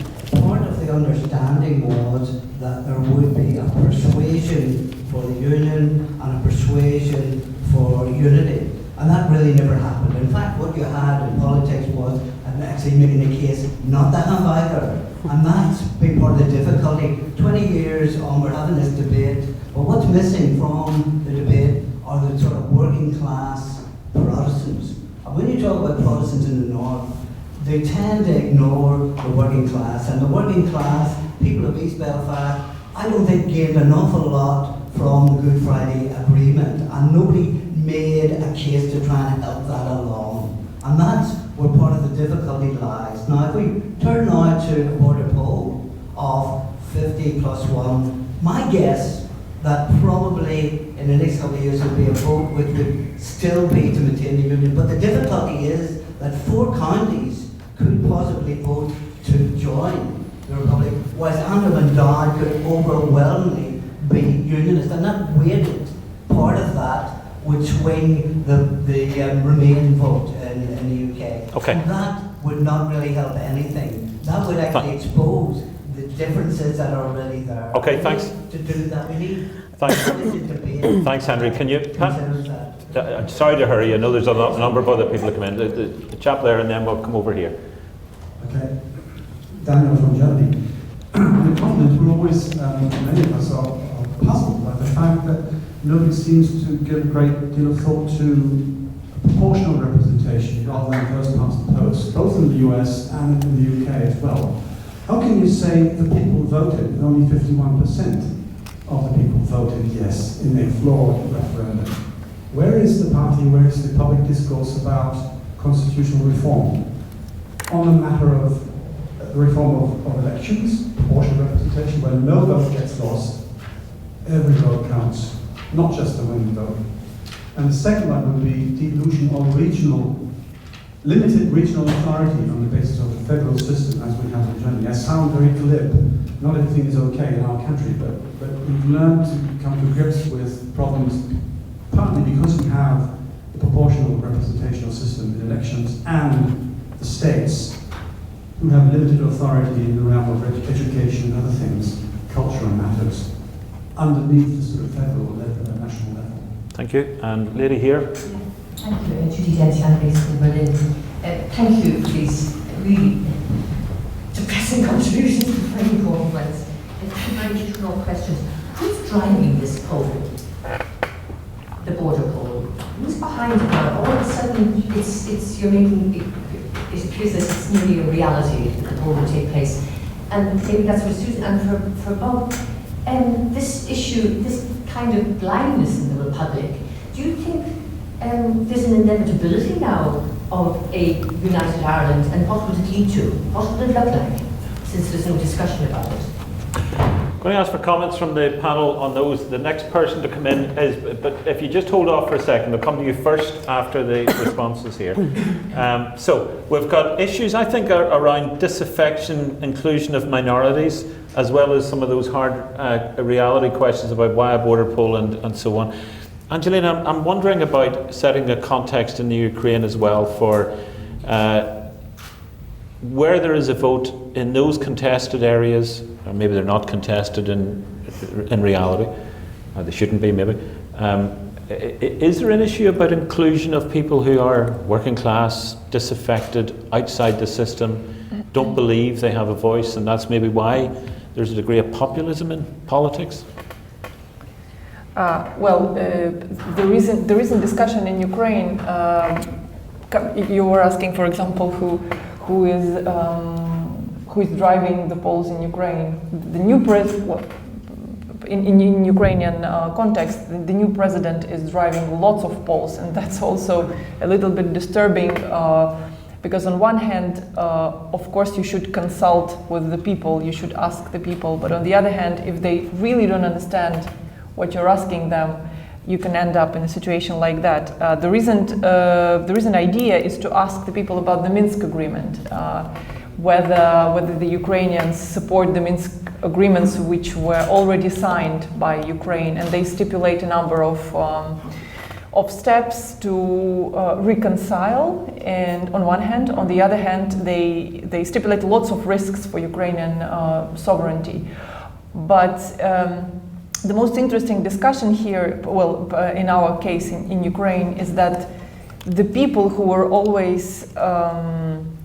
part of the understanding was that there would be a persuasion for the union and a persuasion for unity. And that really never happened. In fact, what you had in politics was actually making a case not to have either. And that's been part of the difficulty. 20 years on, we're having this debate, but what's missing from the debate are the sort of working class Protestants. And when you talk about Protestants in the North, they tend to ignore the working class. And the working class, people of East Belfast, I don't think gained an awful lot from the Good Friday Agreement. And nobody made a case to try and help that along. And that's where part of the difficulty lies. Now, if we turn now to a border poll of 50 plus 1, my guess that probably in the next couple of years will be a vote which would still be to maintain the union. But the difficulty is that 4 counties could possibly vote to join the Republic, whilst Antrim and Down could overwhelmingly be unionist. And that weighted part of that would swing the Remain vote in the UK. Okay. And that would not really help anything. That would actually expose the differences that are already there. Okay, thanks. To do that, we need Thanks. Thanks, Henry. Can you? I'm sorry to hurry. I know there's a number of other people that come in. The chap there, and then we'll come over here. Okay. Daniel from Germany. The comment, we're always, many of us are puzzled by the fact that nobody seems to give a great deal of thought to proportional representation rather than first past the post, both in the US and in the UK as well. How can you say the people voted, and only 51% of the people voted yes in a flawed referendum? Where is the party, where is the public discourse about constitutional reform? On the matter of the reform of elections, proportional representation, where no vote gets lost, every vote counts, not just the winning vote. And the second one would be devolution of limited regional authority on the basis of the federal system as we have in Germany. I sound very glib. Not everything is okay in our country, but we've learned to come to grips with problems partly because we have the proportional representational system in elections and the states who have limited authority in the realm of education and other things, cultural matters, underneath the sort of federal level, national level. Thank you. And lady here. Thank you, Judy Densham, based in Berlin. Thank you for these really depressing contributions to very important ones. And 2 more questions. Who's driving this poll? The border poll. Who's behind it now? All of a sudden, you're making it appears that it's nearly a reality that the poll will take place. And maybe that's for Susan and for Bob. This issue, this kind of blindness in the Republic, do you think there's an inevitability now of a united Ireland, and what would it lead to? What would it look like, since there's no discussion about it? I'm going to ask for comments from the panel on those. The next person to come in is, but if you just hold off for a second, they'll come to you first after the responses here. So we've got issues, I think, around disaffection, inclusion of minorities, as well as some of those hard reality questions about why a border poll and so on. Angelina, I'm wondering about setting a context in the Ukraine as well for where there is a vote in those contested areas, or maybe they're not contested in reality, or they shouldn't be maybe. Is there an issue about inclusion of people who are working class, disaffected, outside the system, don't believe they have a voice, and that's maybe why there's a degree of populism in politics? The recent discussion in Ukraine, you were asking, for example, who is driving the polls in Ukraine. The new in Ukrainian context, the new president is driving lots of polls, and that's also a little bit disturbing because on one hand, of course, you should consult with the people, you should ask the people, but on the other hand, if they really don't understand what you're asking them, you can end up in a situation like that. The recent idea is to ask the people about the Minsk agreement, whether the Ukrainians support the Minsk agreements which were already signed by Ukraine, and they stipulate a number of steps to reconcile. And on one hand, on the other hand, they stipulate lots of risks for Ukrainian sovereignty. But the most interesting discussion here, in our case in Ukraine, is that the people who were always,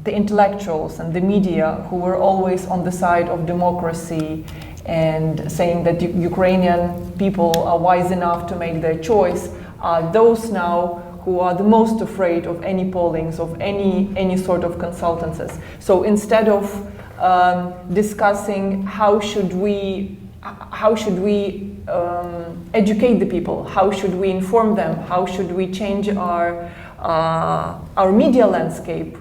the intellectuals and the media, who were always on the side of democracy and saying that Ukrainian people are wise enough to make their choice, are those now who are the most afraid of any pollings, of any sort of consultancies. So instead of discussing how should we educate the people, how should we inform them, how should we change our media landscape,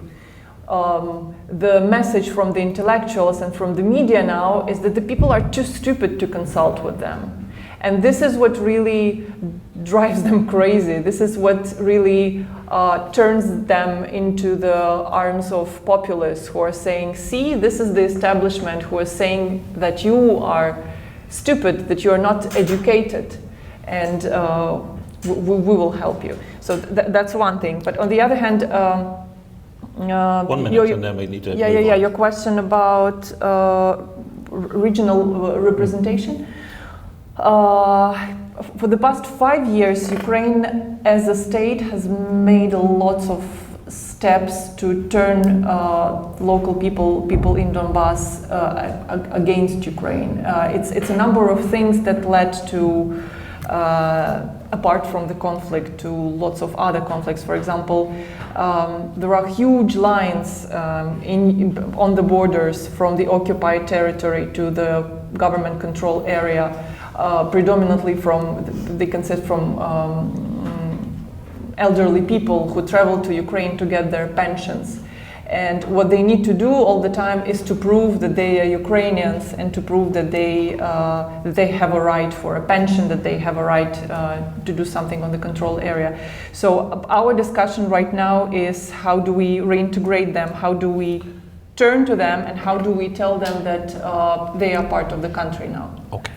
the message from the intellectuals and from the media now is that the people are too stupid to consult with them. And this is what really drives them crazy. This is what really turns them into the arms of populists who are saying, see, this is the establishment who are saying that you are stupid, that you are not educated, and we will help you. So that's one thing. But on the other hand, 1 minute and then we need to move on. Your question about regional representation. For the past 5 years, Ukraine as a state has made lots of steps to turn local people in Donbass against Ukraine. It's a number of things that led to, apart from the conflict, to lots of other conflicts. For example, there are huge lines on the borders from the occupied territory to the government control area, predominantly they consist from elderly people who travel to Ukraine to get their pensions. And what they need to do all the time is to prove that they are Ukrainians and to prove that they have a right for a pension, that they have a right to do something on the control area. So our discussion right now is how do we reintegrate them, how do we turn to them, and how do we tell them that they are part of the country now. Okay.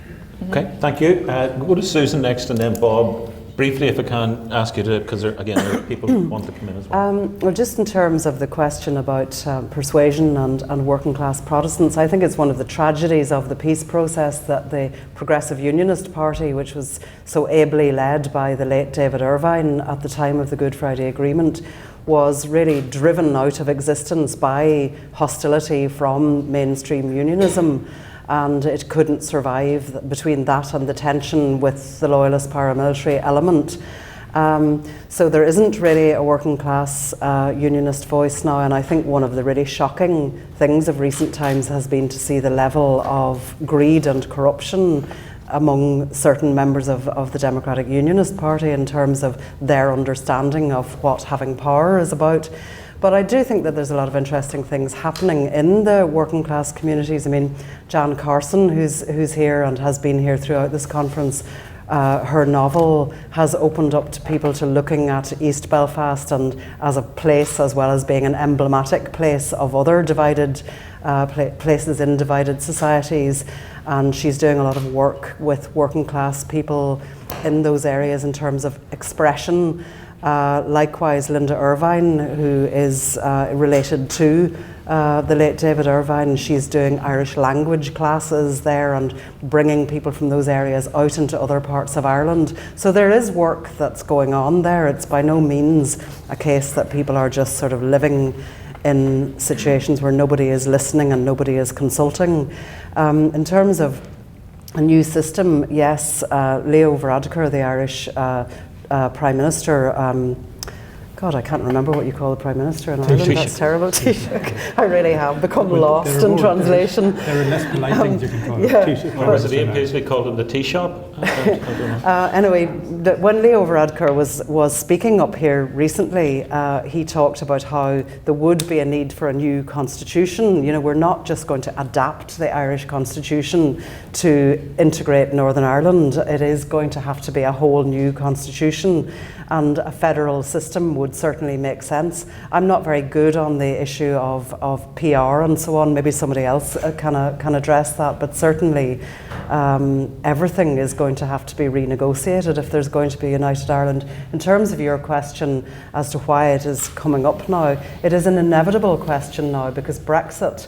Okay, thank you. We'll go to Susan next and then Bob. Briefly, if I can ask you to, because there are people who want to come in as well. Well, just in terms of the question about persuasion and working class Protestants, I think it's one of the tragedies of the peace process that the Progressive Unionist Party, which was so ably led by the late David Irvine at the time of the Good Friday Agreement, was really driven out of existence by hostility from mainstream unionism. And it couldn't survive between that and the tension with the loyalist paramilitary element. So there isn't really a working class unionist voice now, and I think one of the really shocking things of recent times has been to see the level of greed and corruption among certain members of the Democratic Unionist Party in terms of their understanding of what having power is about. But I do think that there's a lot of interesting things happening in the working class communities. I mean, Jan Carson, who's here and has been here throughout this conference, her novel has opened up to people to looking at East Belfast and as a place, as well as being an emblematic place of other divided places in divided societies. And she's doing a lot of work with working class people in those areas in terms of expression. Likewise, Linda Irvine, who is related to the late David Irvine, she's doing Irish language classes there and bringing people from those areas out into other parts of Ireland. So there is work that's going on there. It's by no means a case that people are just sort of living in situations where nobody is listening and nobody is consulting. In terms of a new system, yes, Leo Varadkar, the Irish Prime Minister, God, I can't remember what you call the Prime Minister in Ireland. That's terrible. Taoiseach. I really have become lost in translation. There are less polite things you can call it. Taoiseach. Or was it Ian Paisley called him the tea shop? Anyway, when Leo Varadkar was speaking up here recently, he talked about how there would be a need for a new constitution. You know, we're not just going to adapt the Irish constitution to integrate Northern Ireland. It is going to have to be a whole new constitution. And a federal system would certainly make sense. I'm not very good on the issue of PR and so on. Maybe somebody else can address that. But certainly everything is going to have to be renegotiated if there's going to be a United Ireland. In terms of your question as to why it is coming up now, it is an inevitable question now because Brexit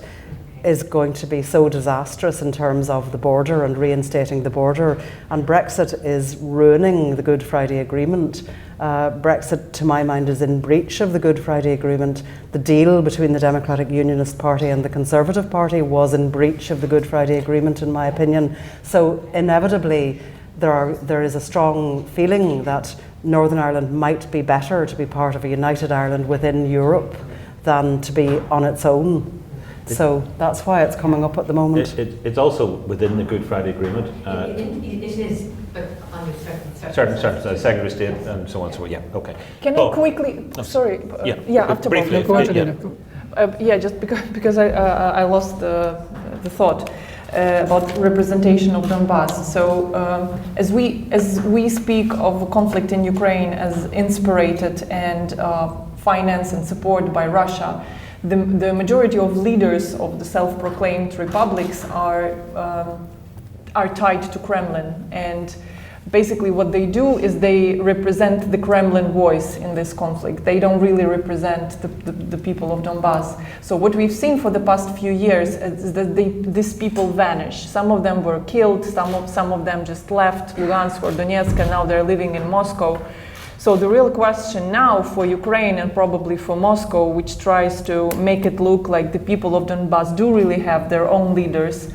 is going to be so disastrous in terms of the border and reinstating the border, and Brexit is ruining the Good Friday Agreement. Brexit, to my mind, is in breach of the Good Friday Agreement. The deal between the Democratic Unionist Party and the Conservative Party was in breach of the Good Friday Agreement, in my opinion. So inevitably there is a strong feeling that Northern Ireland might be better to be part of a united Ireland within Europe than to be on its own. So that's why it's coming up at the moment. It's also within the Good Friday Agreement. It is, but under certain secondary state and so on. So yeah, okay. Can I quickly? Sorry. After briefly. Just because I lost the thought about representation of Donbass. So as we speak of conflict in Ukraine as inspired and financed and supported by Russia. The majority of leaders of the self-proclaimed republics are tied to Kremlin, and basically what they do is they represent the Kremlin voice in this conflict. They don't really represent the people of Donbass. So what we've seen for the past few years is that these people vanish. Some of them were killed, some of them just left Lugansk or Donetsk, and now they're living in Moscow. So the real question now for Ukraine and probably for Moscow, which tries to make it look like the people of Donbass do really have their own leaders,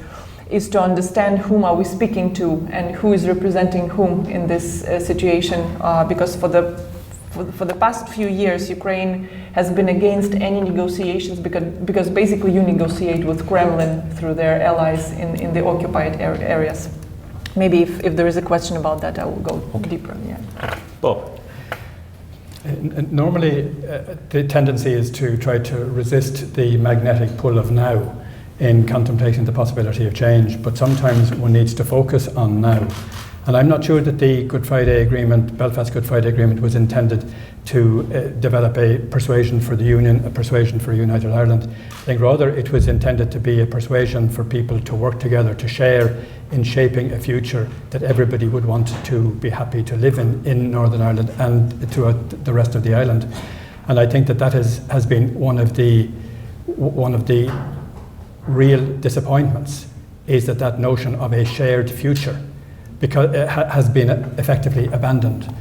is to understand whom are we speaking to and who is representing whom in this situation. Because for the past few years, Ukraine has been against any negotiations because basically you negotiate with Kremlin through their allies in the occupied areas. Maybe if there is a question about that, I will go deeper. Yeah. Bob. Normally, the tendency is to try to resist the magnetic pull of now in contemplating the possibility of change, but sometimes one needs to focus on now. And I'm not sure that the Good Friday Agreement, Belfast Good Friday Agreement, was intended to develop a persuasion for the Union, a persuasion for United Ireland. I think rather it was intended to be a persuasion for people to work together, to share in shaping a future that everybody would want to be happy to live in Northern Ireland and throughout the rest of the island. And I think that has been one of the real disappointments, is that notion of a shared future because it has been effectively abandoned.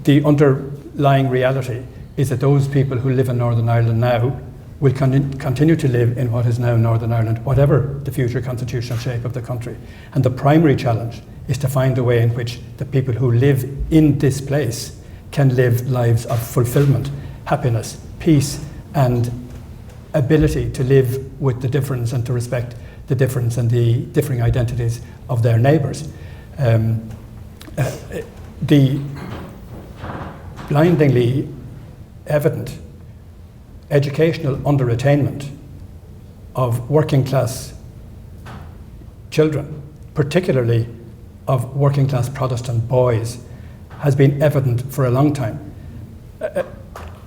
The underlying reality is that those people who live in Northern Ireland now will continue to live in what is now Northern Ireland, whatever the future constitutional shape of the country. And the primary challenge is to find a way in which the people who live in this place can live lives of fulfilment, happiness, peace, and ability to live with the difference and to respect the difference and the differing identities of their neighbours. The blindingly evident educational under-attainment of working class children, particularly of working class Protestant boys, has been evident for a long time.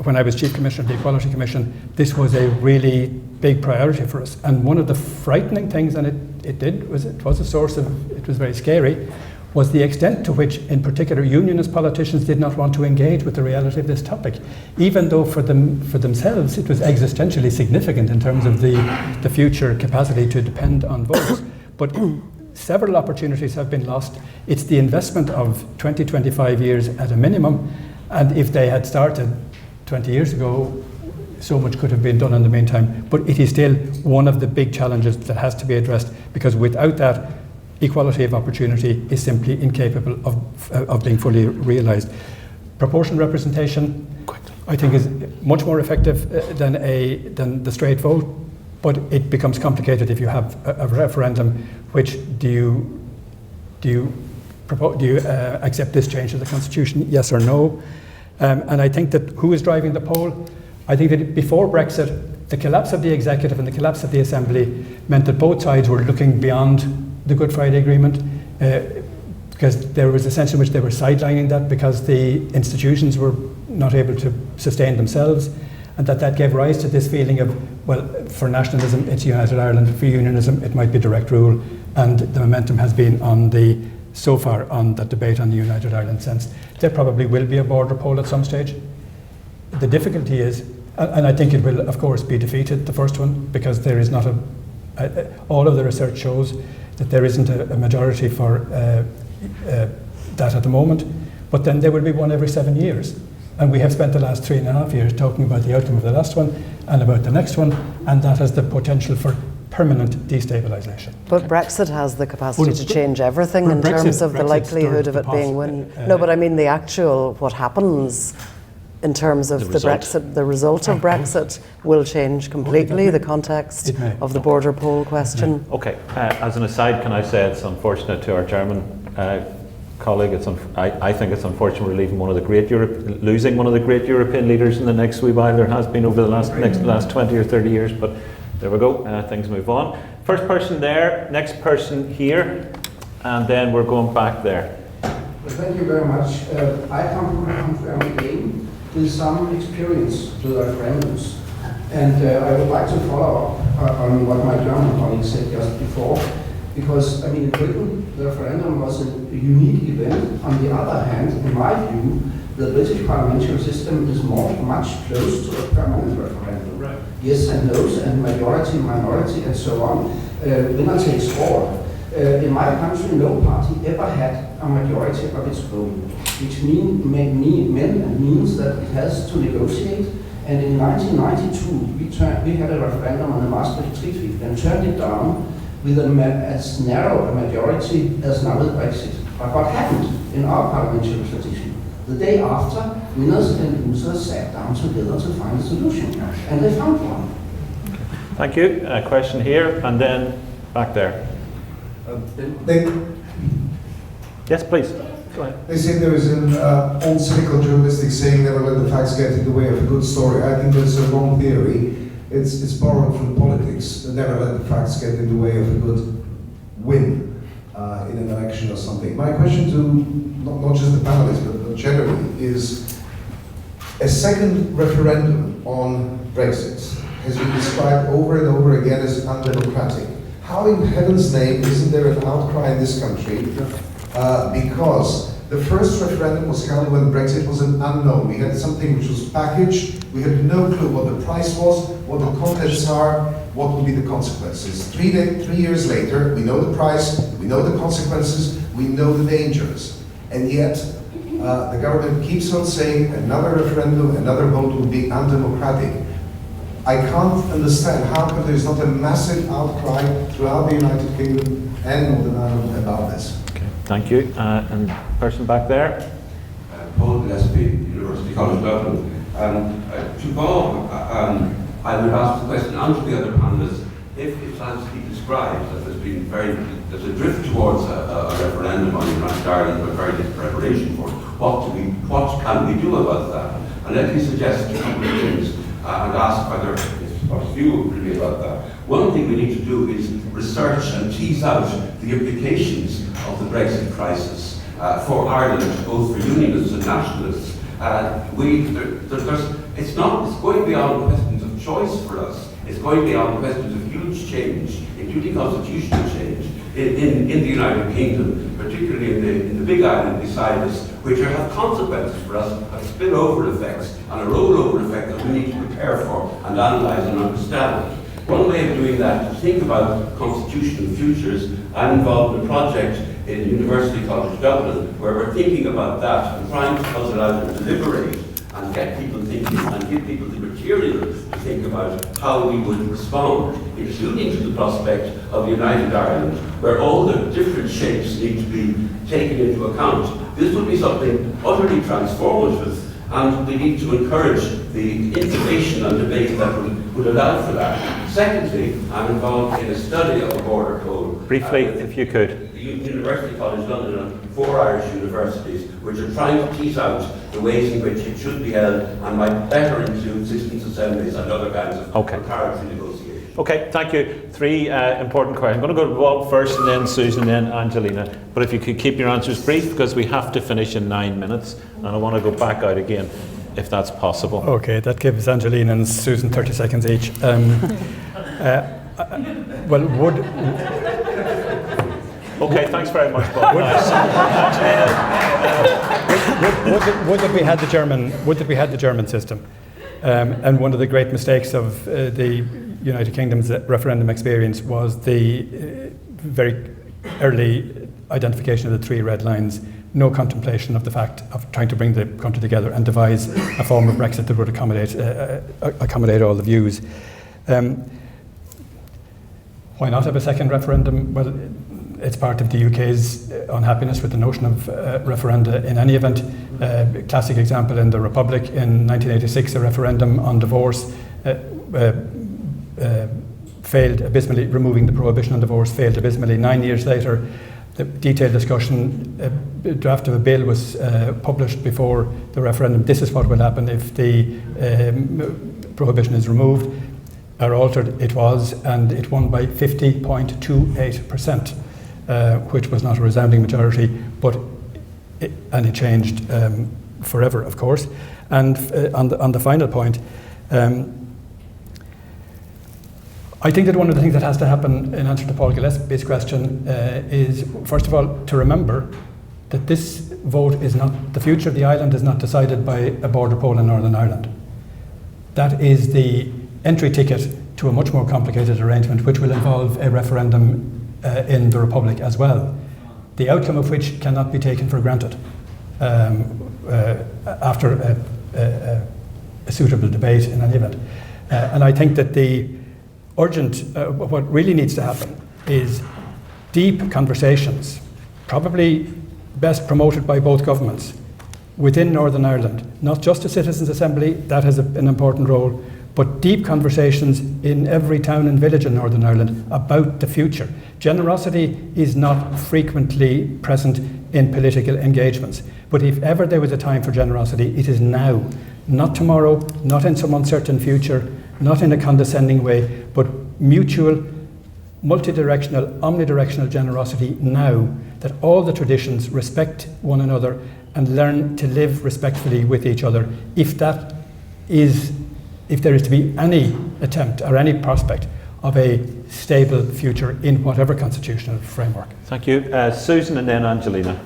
When I was Chief Commissioner of the Equality Commission, this was a really big priority for us. And one of the frightening things, and it was a source of, it was very scary, was the extent to which, in particular, unionist politicians did not want to engage with the reality of this topic, even though for themselves it was existentially significant in terms of the future capacity to depend on votes. But several opportunities have been lost. It's the investment of 20, 25 years at a minimum, and if they had started 20 years ago, so much could have been done in the meantime. But it is still one of the big challenges that has to be addressed, because without that, equality of opportunity is simply incapable of being fully realised. Proportional representation, I think, is much more effective than the straight vote, but it becomes complicated if you have a referendum. Which do you accept this change to the Constitution? Yes or no? And I think that who is driving the poll? I think that before Brexit, the collapse of the executive and the collapse of the Assembly meant that both sides were looking beyond the Good Friday Agreement, because there was a sense in which they were sidelining that because the institutions were not able to sustain themselves, and that gave rise to this feeling of, well, for nationalism it's United Ireland, for unionism it might be direct rule, and the momentum has been so far on that debate on the United Ireland sense. There probably will be a border poll at some stage. The difficulty is, and I think it will of course be defeated, the first one, because there is not all of the research shows that there isn't a majority for that at the moment, but then there will be one every 7 years. And we have spent the last 3.5 years talking about the outcome of the last one and about the next one, and that has the potential for permanent destabilisation. But Brexit has the capacity to change everything in terms of the likelihood of it being win. No, but I mean the actual, what happens in terms of the Brexit, the result of Brexit will change completely the context of the border poll question. Okay, as an aside, can I say it's unfortunate to our German colleague. I think it's unfortunate we're leaving losing one of the great European leaders in the next wee while. There has been over the last 20 or 30 years, but there we go, things move on. First person there, next person here, and then we're going back there. Well, thank you very much. I come from McKay with some experience to the referendums, and I would like to follow up on what my German colleague said just before, because I mean in Britain the referendum was a unique event. On the other hand, in my view, the British parliamentary system is much close to a permanent referendum. Right. Yes and no's and majority, minority, and so on. Winner takes all. In my country, no party ever had a majority of its own, which means that it has to negotiate. And in 1992, we had a referendum on the Maastricht Treaty and turned it down with as narrow a majority as now with Brexit. But what happened in our parliamentary tradition? The day after, winners and losers sat down together to find a solution, and they found one. Thank you. A question here, and then back there. Yes, please. Go ahead. They say there is an old cynical journalistic saying, never let the facts get in the way of a good story. I think that's a wrong theory. It's borrowed from politics. Never let the facts get in the way of a good win in an election or something. My question to not just the panelists, but generally, is a second referendum on Brexit has been described over and over again as undemocratic. How in heaven's name isn't there an outcry in this country? Because the first referendum was held when Brexit was an unknown. We had something which was packaged. We had no clue what the price was, what the contents are, what would be the consequences. 3 years later, we know the price, we know the consequences, we know the dangers. And yet, the government keeps on saying another referendum, another vote will be undemocratic. I can't understand how come there's not a massive outcry throughout the United Kingdom and Northern Ireland about this. Okay, thank you. And person back there. Paul Gillespie, University College Dublin. To Bob, I would ask the question, and to the other panelists, if it's as he describes, that there's a drift towards a referendum on United Ireland, but very little preparation for it, what can we do about that? And let me suggest a couple of things. and ask whether what view would be about that. One thing we need to do is research and tease out the implications of the Brexit crisis for Ireland, both for unionists and nationalists. It's going beyond questions of choice for us. It's going beyond questions of huge change, including constitutional change, in the United Kingdom, particularly in the big island beside us, which have consequences for us, have spillover effects and a rollover effect that we need to prepare for and analyse and understand. One way of doing that is to think about constitutional futures. I'm involved in a project in University College Dublin where we're thinking about that and trying to puzzle out and deliberate and get people thinking and give people the material to think about how we would respond, including to the prospect of a united Ireland, where all the different shapes need to be taken into account. This would be something utterly transformative, and we need to encourage the information and debate that would allow for that. Secondly, I'm involved in a study of a border code. Briefly, if you could. University College London and 4 Irish universities, which are trying to tease out the ways in which it should be held and might better include citizens' assemblies and other kinds of preparatory negotiations. Okay, thank you. 3 important questions. I'm going to go to Bob first, and then Susan, then Angelina. But if you could keep your answers brief, because we have to finish in 9 minutes, and I want to go back out again, if that's possible. Okay, that gives Angelina and Susan 30 seconds each. Well, Okay, thanks very much, Bob. would that we had the German system? And one of the great mistakes of the United Kingdom's referendum experience was the very early identification of the 3 red lines. No contemplation of the fact of trying to bring the country together and devise a form of Brexit that would accommodate all the views. Why not have a second referendum? Well, it's part of the UK's unhappiness with the notion of referenda in any event. Classic example in the Republic in 1986, a referendum on divorce failed abysmally. Removing the prohibition on divorce failed abysmally. 9 years later, the detailed discussion, a draft of a bill was published before the referendum. This is what will happen if the prohibition is removed or altered. It was, and it won by 50.28%. Which was not a resounding majority, but it changed forever, of course. And on the final point, I think that one of the things that has to happen in answer to Paul Gillespie's question is, first of all, to remember that this vote is not, the future of the island is not decided by a border poll in Northern Ireland. That is the entry ticket to a much more complicated arrangement, which will involve a referendum in the Republic as well, the outcome of which cannot be taken for granted after a suitable debate in any event. And I think that the urgent, what really needs to happen is deep conversations, probably best promoted by both governments, within Northern Ireland, not just a citizens' assembly, that has an important role, but deep conversations in every town and village in Northern Ireland about the future. Generosity is not frequently present in political engagements, but if ever there was a time for generosity, it is now. Not tomorrow, not in some uncertain future, not in a condescending way, but mutual, multidirectional, omnidirectional generosity now, that all the traditions respect one another and learn to live respectfully with each other. If there is to be any attempt or any prospect of a stable future in whatever constitutional framework. Thank you. Susan and then Angelina.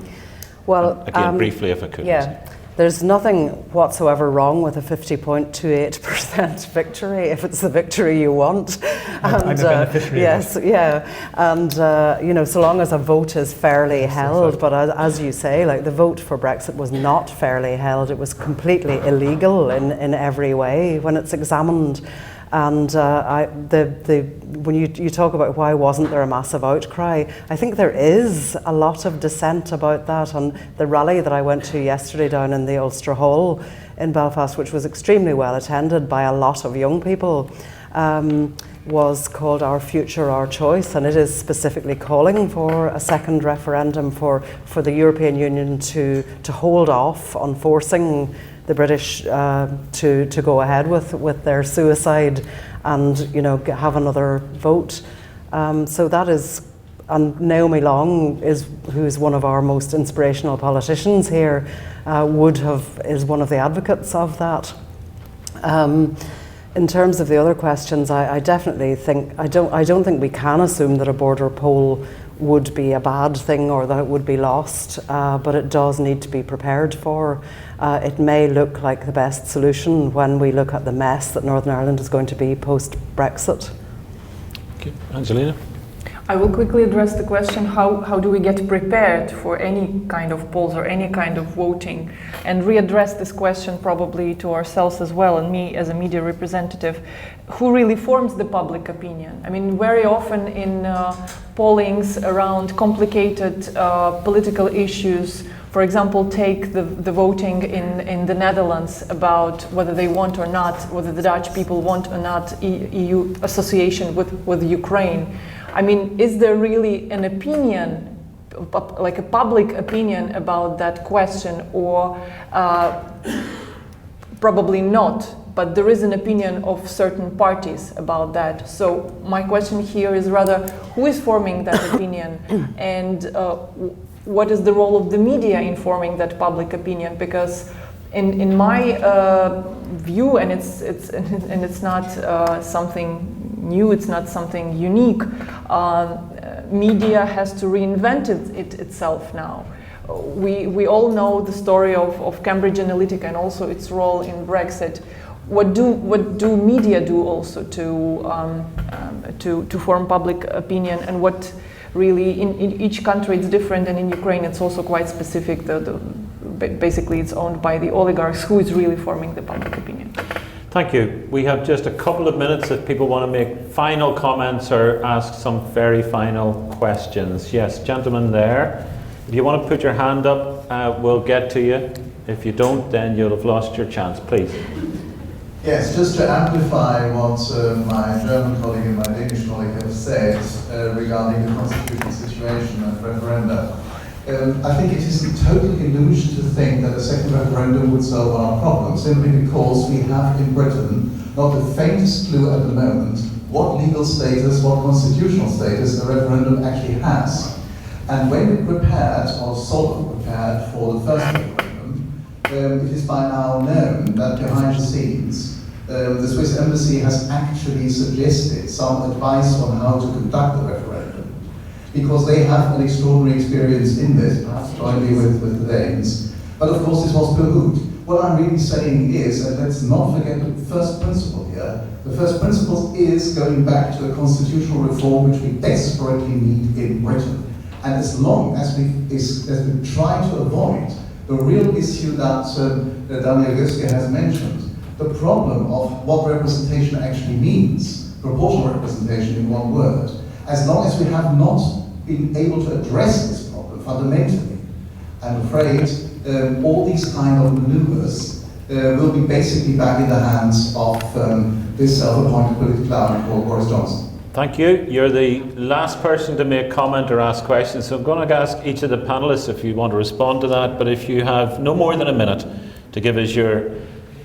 Well, again, briefly if I could. Yeah, there's nothing whatsoever wrong with a 50.28% victory if it's the victory you want. I'm a beneficiary. Yes, yeah, and so long as a vote is fairly held. But as you say, like the vote for Brexit was not fairly held. It was completely illegal in every way when it's examined. And when you talk about why wasn't there a massive outcry, I think there is a lot of dissent about that. On the rally that I went to yesterday down in the Ulster Hall in Belfast, which was extremely well attended by a lot of young people, was called Our Future, Our Choice, and it is specifically calling for a second referendum for the European Union to hold off on forcing the British to go ahead with their suicide and have another vote. So that is, and Naomi Long who's one of our most inspirational politicians here, is one of the advocates of that. In terms of the other questions, I definitely think I don't think we can assume that a border poll would be a bad thing or that it would be lost, but it does need to be prepared for. It may look like the best solution when we look at the mess that Northern Ireland is going to be post-Brexit. Okay. Angelina? I will quickly address the question, how do we get prepared for any kind of polls or any kind of voting, and readdress this question probably to ourselves as well, and me as a media representative. Who really forms the public opinion? I mean, very often in pollings around complicated political issues, for example, take the voting in the Netherlands about whether they want or not, whether the Dutch people want or not EU association with Ukraine. I mean, is there really an opinion, like a public opinion about that question, or probably not, but there is an opinion of certain parties about that. So my question here is rather, who is forming that opinion, and what is the role of the media in forming that public opinion? Because in my view, and it's not something new, it's not something unique, media has to reinvent itself now. We all know the story of Cambridge Analytica and also its role in Brexit. What do media do also to form public opinion, and what really in each country it's different, and in Ukraine it's also quite specific. Basically it's owned by the oligarchs. Who is really forming the public opinion? Thank you. We have just a couple of minutes if people want to make final comments or ask some very final questions. Yes, gentlemen there. If you want to put your hand up, we'll get to you. If you don't, then you'll have lost your chance. Please. Yes, just to amplify what my German colleague and my Danish colleague have said regarding the constitutional situation and referenda. I think it is a total illusion to think that a second referendum would solve our problem, simply because we have in Britain not the faintest clue at the moment what legal status, what constitutional status a referendum actually has. And when we prepared, or sort of prepared, for the first referendum, it is by now known that behind the scenes, the Swiss embassy has actually suggested some advice on how to conduct the referendum, because they have an extraordinary experience in this, perhaps jointly with the Danes. But of course this was behooved. What I'm really saying is, and let's not forget the first principle here, the first principle is going back to a constitutional reform which we desperately need in Britain. And as long as we try to avoid the real issue that Daniel Göske has mentioned, the problem of what representation actually means, proportional representation in one word, as long as we have not been able to address this problem fundamentally, I'm afraid all these kind of maneuvers will be basically back in the hands of this self-appointed political clown called Boris Johnson. Thank you. You're the last person to make comment or ask questions, so I'm going to ask each of the panellists if you want to respond to that, but if you have no more than a minute to give us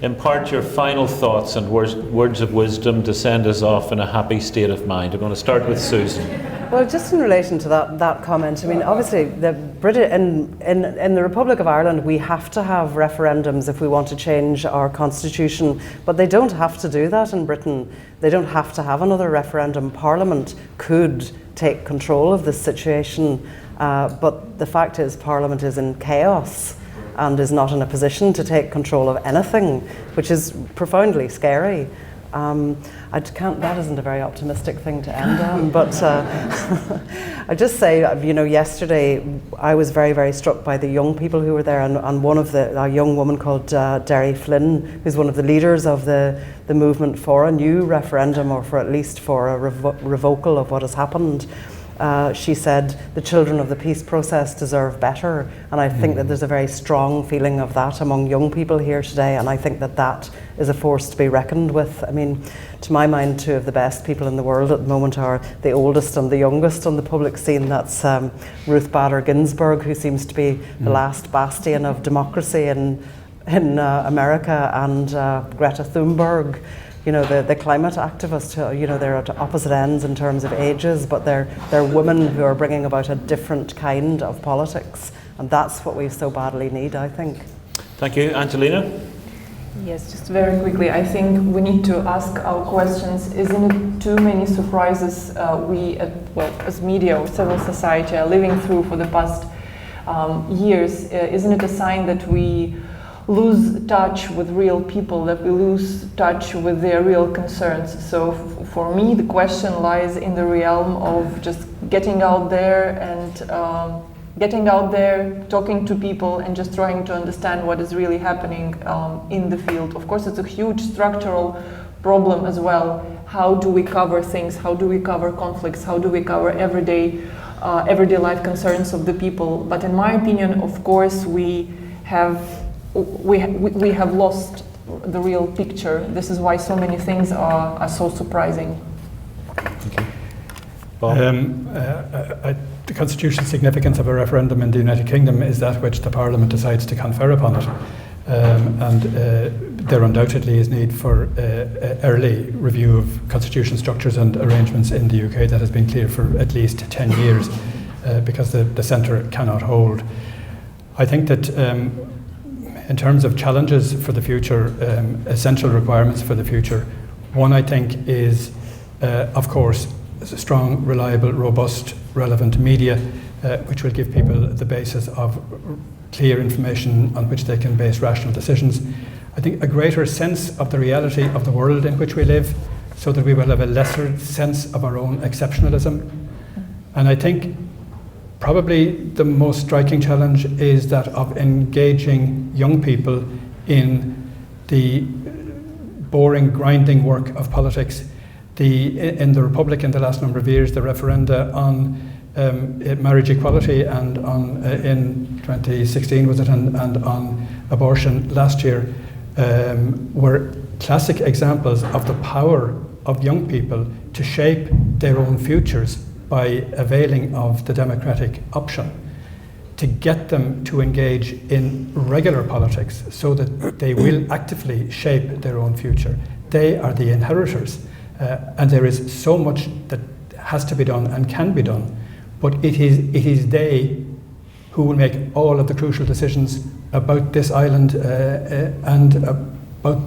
impart your final thoughts and words of wisdom to send us off in a happy state of mind. I'm going to start with Susan. Well, just in relation to that comment, I mean, obviously, in the Republic of Ireland, we have to have referendums if we want to change our constitution, but they don't have to do that in Britain. They don't have to have another referendum. Parliament could take control of this situation, but the fact is Parliament is in chaos and is not in a position to take control of anything, which is profoundly scary. That isn't a very optimistic thing to end on, but I just say, yesterday I was very, very struck by the young people who were there, and a young woman called Derry Flynn, who's one of the leaders of the movement for a new referendum, or for at least for a revocal of what has happened. she said the children of the peace process deserve better, and I think that there's a very strong feeling of that among young people here today, and I think that that is a force to be reckoned with. I mean, to my mind, two of the best people in the world at the moment are the oldest and the youngest on the public scene. That's Ruth Bader Ginsburg, who seems to be the last bastion of democracy in America, and Greta Thunberg, you know, the climate activist. You know, they're at opposite ends in terms of ages, but they're women who are bringing about a different kind of politics, and that's what we so badly need, I think. Thank you. Angelina? Yes, just very quickly, I think we need to ask our questions. Isn't it too many surprises we, as media or civil society, are living through for the past years? Isn't it a sign that we lose touch with real people, that we lose touch with their real concerns? So for me, the question lies in the realm of just getting out there and talking to people and just trying to understand what is really happening in the field. Of course, it's a huge structural problem as well. How do we cover things? How do we cover conflicts? How do we cover everyday life concerns of the people? But in my opinion, of course, we have lost the real picture. This is why so many things are so surprising. Okay. The constitutional significance of a referendum in the United Kingdom is that which the Parliament decides to confer upon it. There undoubtedly is need for early review of constitutional structures and arrangements in the UK. That has been clear for at least 10 years because the centre cannot hold. I think that in terms of challenges for the future, essential requirements for the future, one I think is, of course, strong, reliable, robust, relevant media, which will give people the basis of clear information on which they can base rational decisions. I think a greater sense of the reality of the world in which we live, so that we will have a lesser sense of our own exceptionalism. And I think probably the most striking challenge is that of engaging young people in the boring, grinding work of politics. In the Republic in the last number of years, the referenda on marriage equality and on in 2016 was it, and on abortion last year were classic examples of the power of young people to shape their own futures by availing of the democratic option, to get them to engage in regular politics so that they will actively shape their own future. They are the inheritors. And there is so much that has to be done and can be done, but it is they who will make all of the crucial decisions about this island and about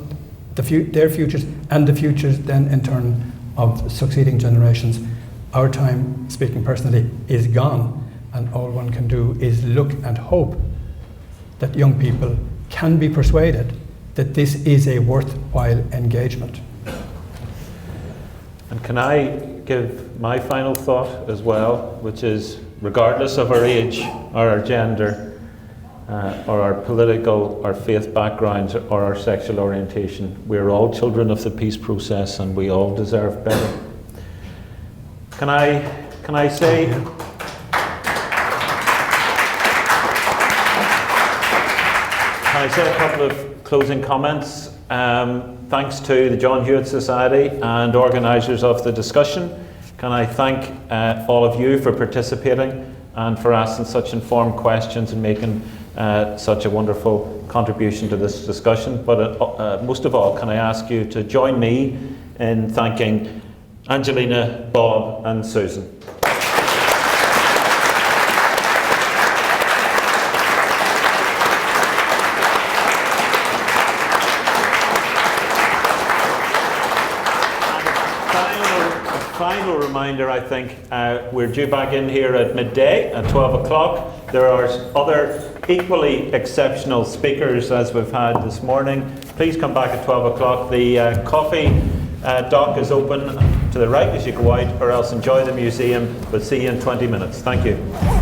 their futures and the futures then in turn of succeeding generations. Our time, speaking personally, is gone, and all one can do is look and hope that young people can be persuaded that this is a worthwhile engagement. And can I give my final thought as well, which is, regardless of our age or our gender or our political or faith backgrounds or our sexual orientation, we're all children of the peace process and we all deserve better. Can I say a couple of closing comments? Thanks to the John Hewitt Society and organisers of the discussion. Can I thank all of you for participating and for asking such informed questions and making such a wonderful contribution to this discussion. But most of all, can I ask you to join me in thanking Angelina, Bob and Susan. Final reminder, I think, we're due back in here at midday at 12 o'clock. There are other equally exceptional speakers as we've had this morning. Please come back at 12 o'clock. The coffee dock is open to the right as you go out, or else enjoy the museum. We'll see you in 20 minutes. Thank you.